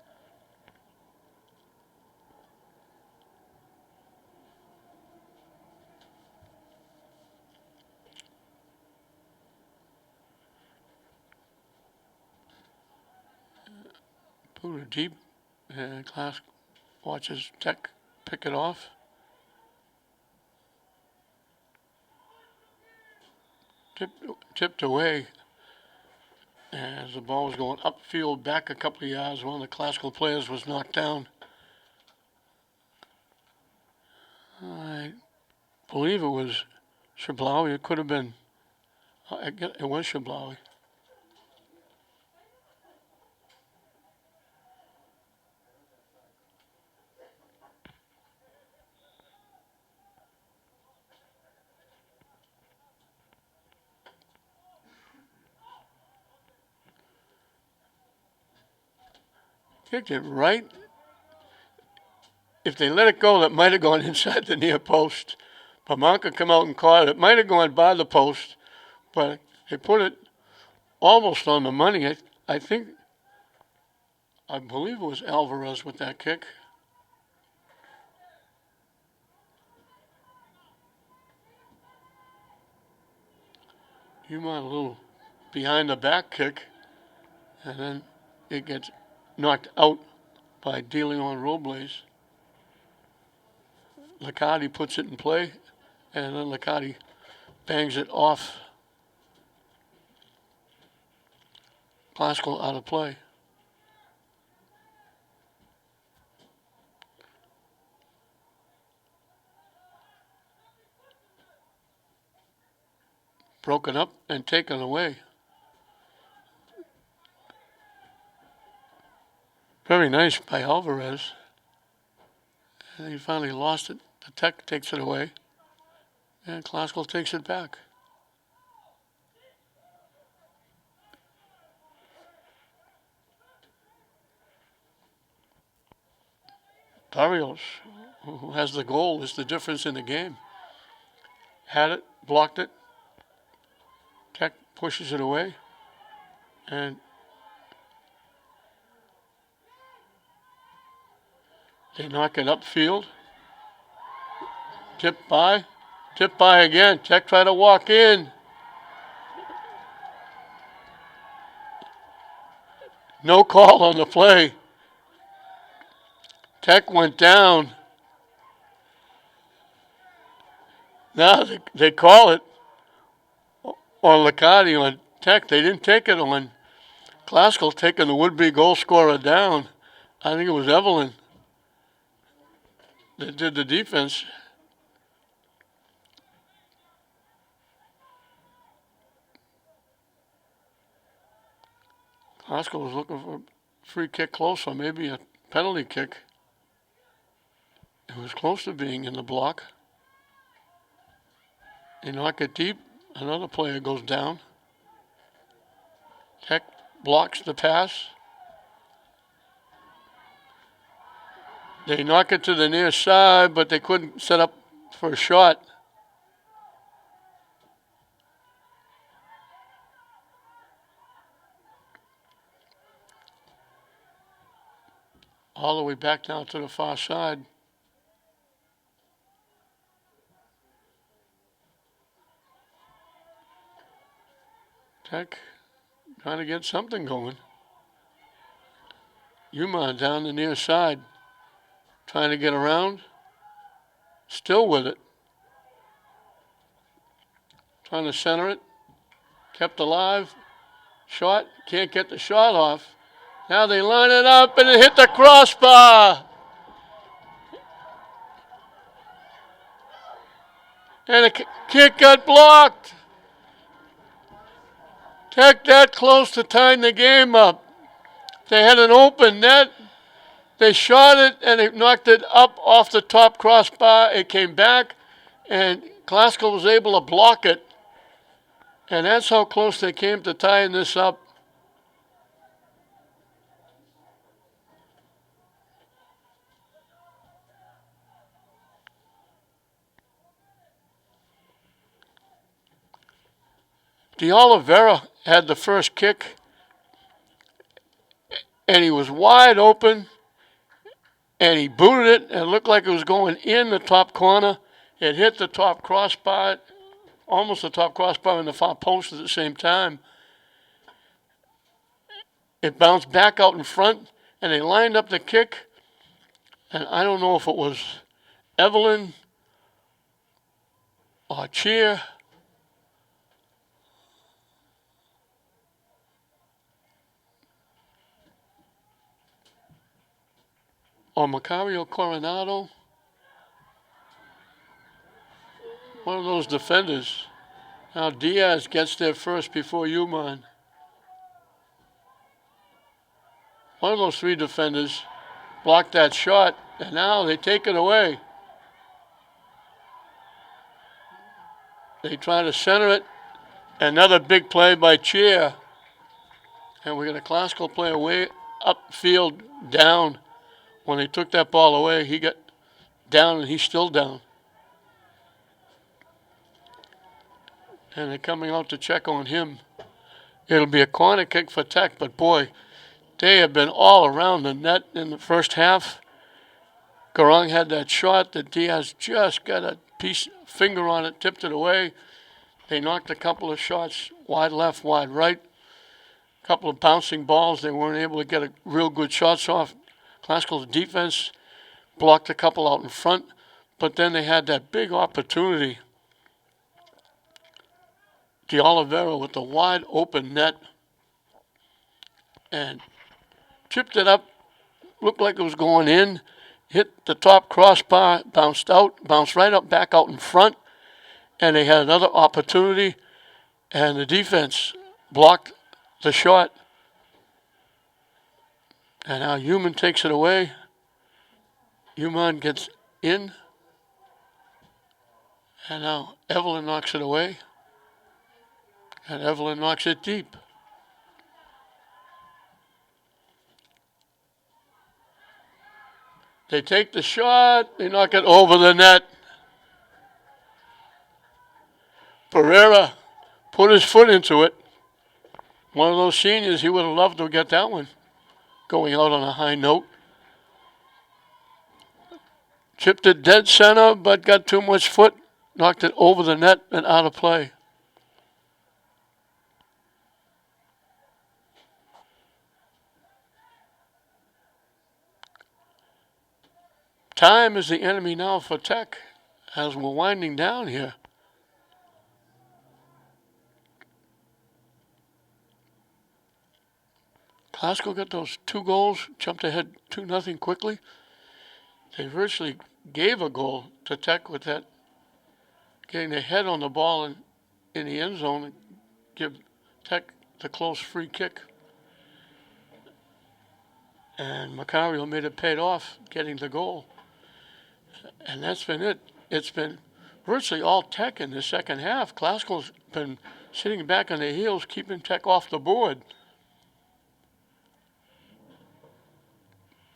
Put it deep, and Class watches Tech pick it off. Tipped away as the ball was going upfield back a couple of yards. One of the classical players was knocked down. I believe it was Shablawi. It could have been, it was Shablawi. Kicked it right. If they let it go, that might have gone inside the near post. Pamanka come out and caught it. It might have gone by the post, but they put it almost on the money. I believe it was Alvarez with that kick. You want a little behind the back kick, and then it gets knocked out by dealing on Robles. Lvti puts it in play, and then Lvti bangs it off Classical out of play. Broken up and taken away. Very nice by Alvarez. And he finally lost it. The Tech takes it away. And Classical takes it back. Barrios, who has the goal, is the difference in the game. Had it, blocked it. Tech pushes it away. And they knock it upfield. Tip by. Tip by again. Tech try to walk in. No call on the play. Tech went down. Now they call it on Lvti on Tech. They didn't take it on Classical, taking the would-be goal scorer down. I think it was Evelyn that did the defense. Classical was looking for a free kick close, or maybe a penalty kick. It was close to being in the block. They knock it deep. Another player goes down. Tech blocks the pass. They knock it to the near side, but they couldn't set up for a shot. All the way back down to the far side. Tech trying to get something going. Uman down the near side. Trying to get around. Still with it. Trying to center it. Kept alive. Shot. Can't get the shot off. Now they line it up and it hit the crossbar. And the kick got blocked. Tech that close to tying the game up. They had an open net. They shot it and it knocked it up off the top crossbar. It came back and Classical was able to block it. And that's how close they came to tying this up. De Oliveira had the first kick, and he was wide open, and he booted it, and it looked like it was going in the top corner. It hit the top crossbar, almost the top crossbar and the far post at the same time. It bounced back out in front, and they lined up the kick, and I don't know if it was Evelyn or Cheer. Or Macario Coronado. One of those defenders. Now Diaz gets there first before Uman. One of those three defenders blocked that shot, and now they take it away. They try to center it. Another big play by Cheer. And we got a Classical player way upfield down. When they took that ball away, he got down and he's still down. And they're coming out to check on him. It'll be a corner kick for Tech, but boy, they have been all around the net in the first half. Garang had that shot that Diaz just got a finger on it, tipped it away. They knocked a couple of shots wide left, wide right. couple of bouncing balls. They weren't able to get a real good shots off. Classical's defense blocked a couple out in front, but then they had that big opportunity. D'Olivera with the wide open net and chipped it up, looked like it was going in, hit the top crossbar, bounced out, bounced right up back out in front, and they had another opportunity, and the defense blocked the shot. And now Human takes it away. Human gets in, and now Evelyn knocks it away, and Evelyn knocks it deep. They take the shot, they knock it over the net. Pereira put his foot into it. One of those seniors, he would have loved to get that one going out on a high note. Chipped it dead center, but got too much foot, knocked it over the net and out of play. Time is the enemy now for Tech as we're winding down here. Classical got those 2 goals, jumped ahead 2-0 quickly. They virtually gave a goal to Tech with that, getting their head on the ball in the end zone and give Tech the close free kick. And Macario made it paid off, getting the goal. And that's been it. It's been virtually all Tech in the second half. Classical's been sitting back on their heels, keeping Tech off the board.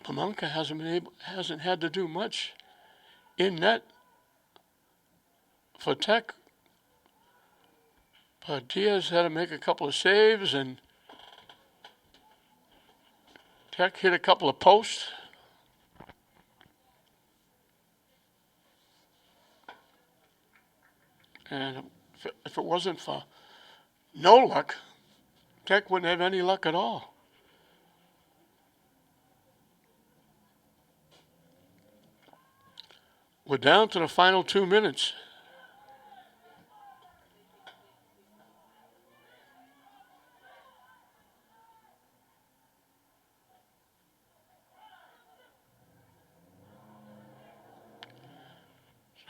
Pamanka hasn't had to do much in net for Tech. But Diaz had to make a couple of saves, and Tech hit a couple of posts. And if it wasn't for no luck, Tech wouldn't have any luck at all. We're down to the final 2 minutes.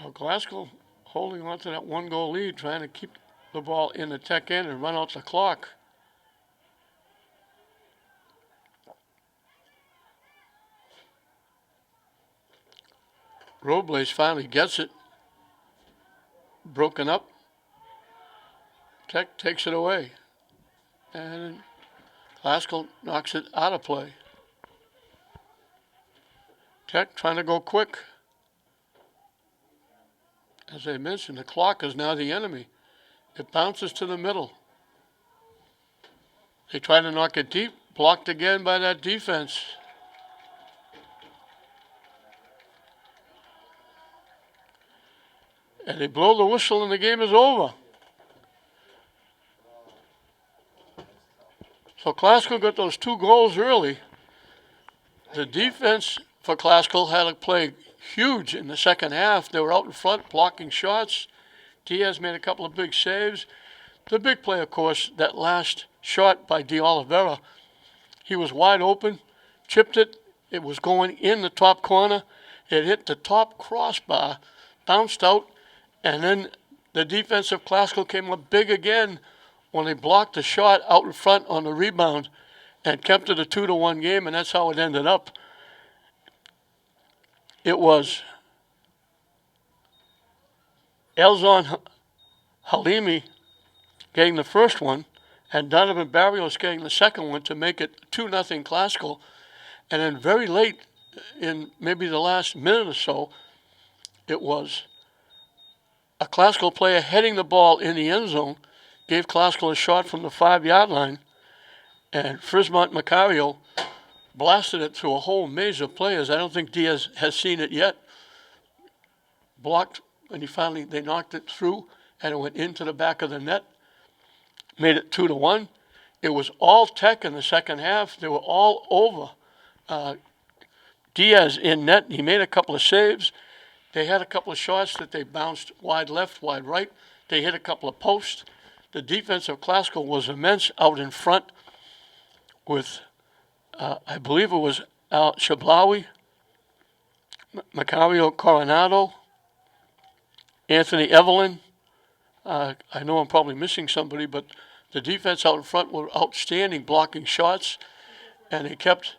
So Glasgow holding on to that 1-goal lead, trying to keep the ball in the Tech end and run out the clock. Robles finally gets it. Broken up. Tech takes it away. And Glasgow knocks it out of play. Tech trying to go quick. As I mentioned, the clock is now the enemy. It bounces to the middle. They try to knock it deep. Blocked again by that defense. And they blow the whistle and the game is over. So Classical got those 2 goals early. The defense for Classical had to play huge in the second half. They were out in front blocking shots. Diaz made a couple of big saves. The big play, of course, that last shot by D'Olivera. He was wide open, chipped it. It was going in the top corner. It hit the top crossbar, bounced out, and then the defense of Classical came up big again when they blocked the shot out in front on the rebound and kept it a 2-1 game, and that's how it ended up. It was Elzon Halimi getting the first one, and Donovan Barrios getting the second one to make it 2-0 Classical. And then very late, in maybe the last minute or so, it was a Classical player heading the ball in the end zone, gave Classical a shot from the 5-yard line, and Frismont Macario blasted it through a whole maze of players. I don't think Diaz has seen it yet. Blocked, and they knocked it through, and it went into the back of the net. Made it 2-1. It was all Tech in the second half. They were all over Diaz in net. He made a couple of saves. They had a couple of shots that they bounced wide left, wide right. They hit a couple of posts. The defense of Classical was immense out in front with, I believe it was Al Shablawi, Macario Coronado, Anthony Evelyn. I know I'm probably missing somebody, but the defense out in front were outstanding, blocking shots, and they kept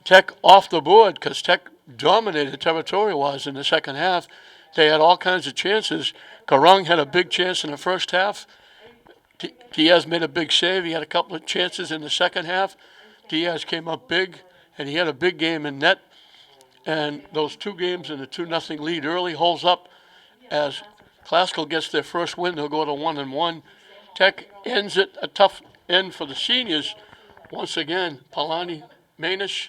Tech off the board because Tech dominated territorial-wise in the second half. They had all kinds of chances. Garung had a big chance in the first half. Diaz made a big save. He had a couple of chances in the second half. Diaz came up big, and he had a big game in net. And those two games and the 2-0 lead early holds up as Classical gets their first win. They'll go to 1-1. Tech ends it, a tough end for the seniors. Once again, Palani Manish,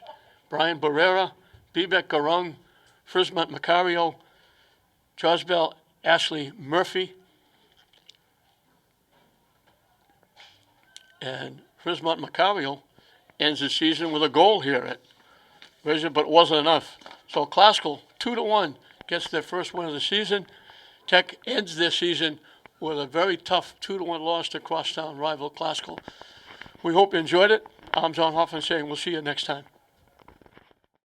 Brian Barrera, Bibek Garung, Frismont Macario, Josbel Ashley Murphy, and Frismont Macario ends the season with a goal here at Regent, but it wasn't enough. So Classical, 2-1, gets their first win of the season. Tech ends their season with a very tough 2-1 loss to crosstown rival Classical. We hope you enjoyed it. I'm John Hoffman saying we'll see you next time.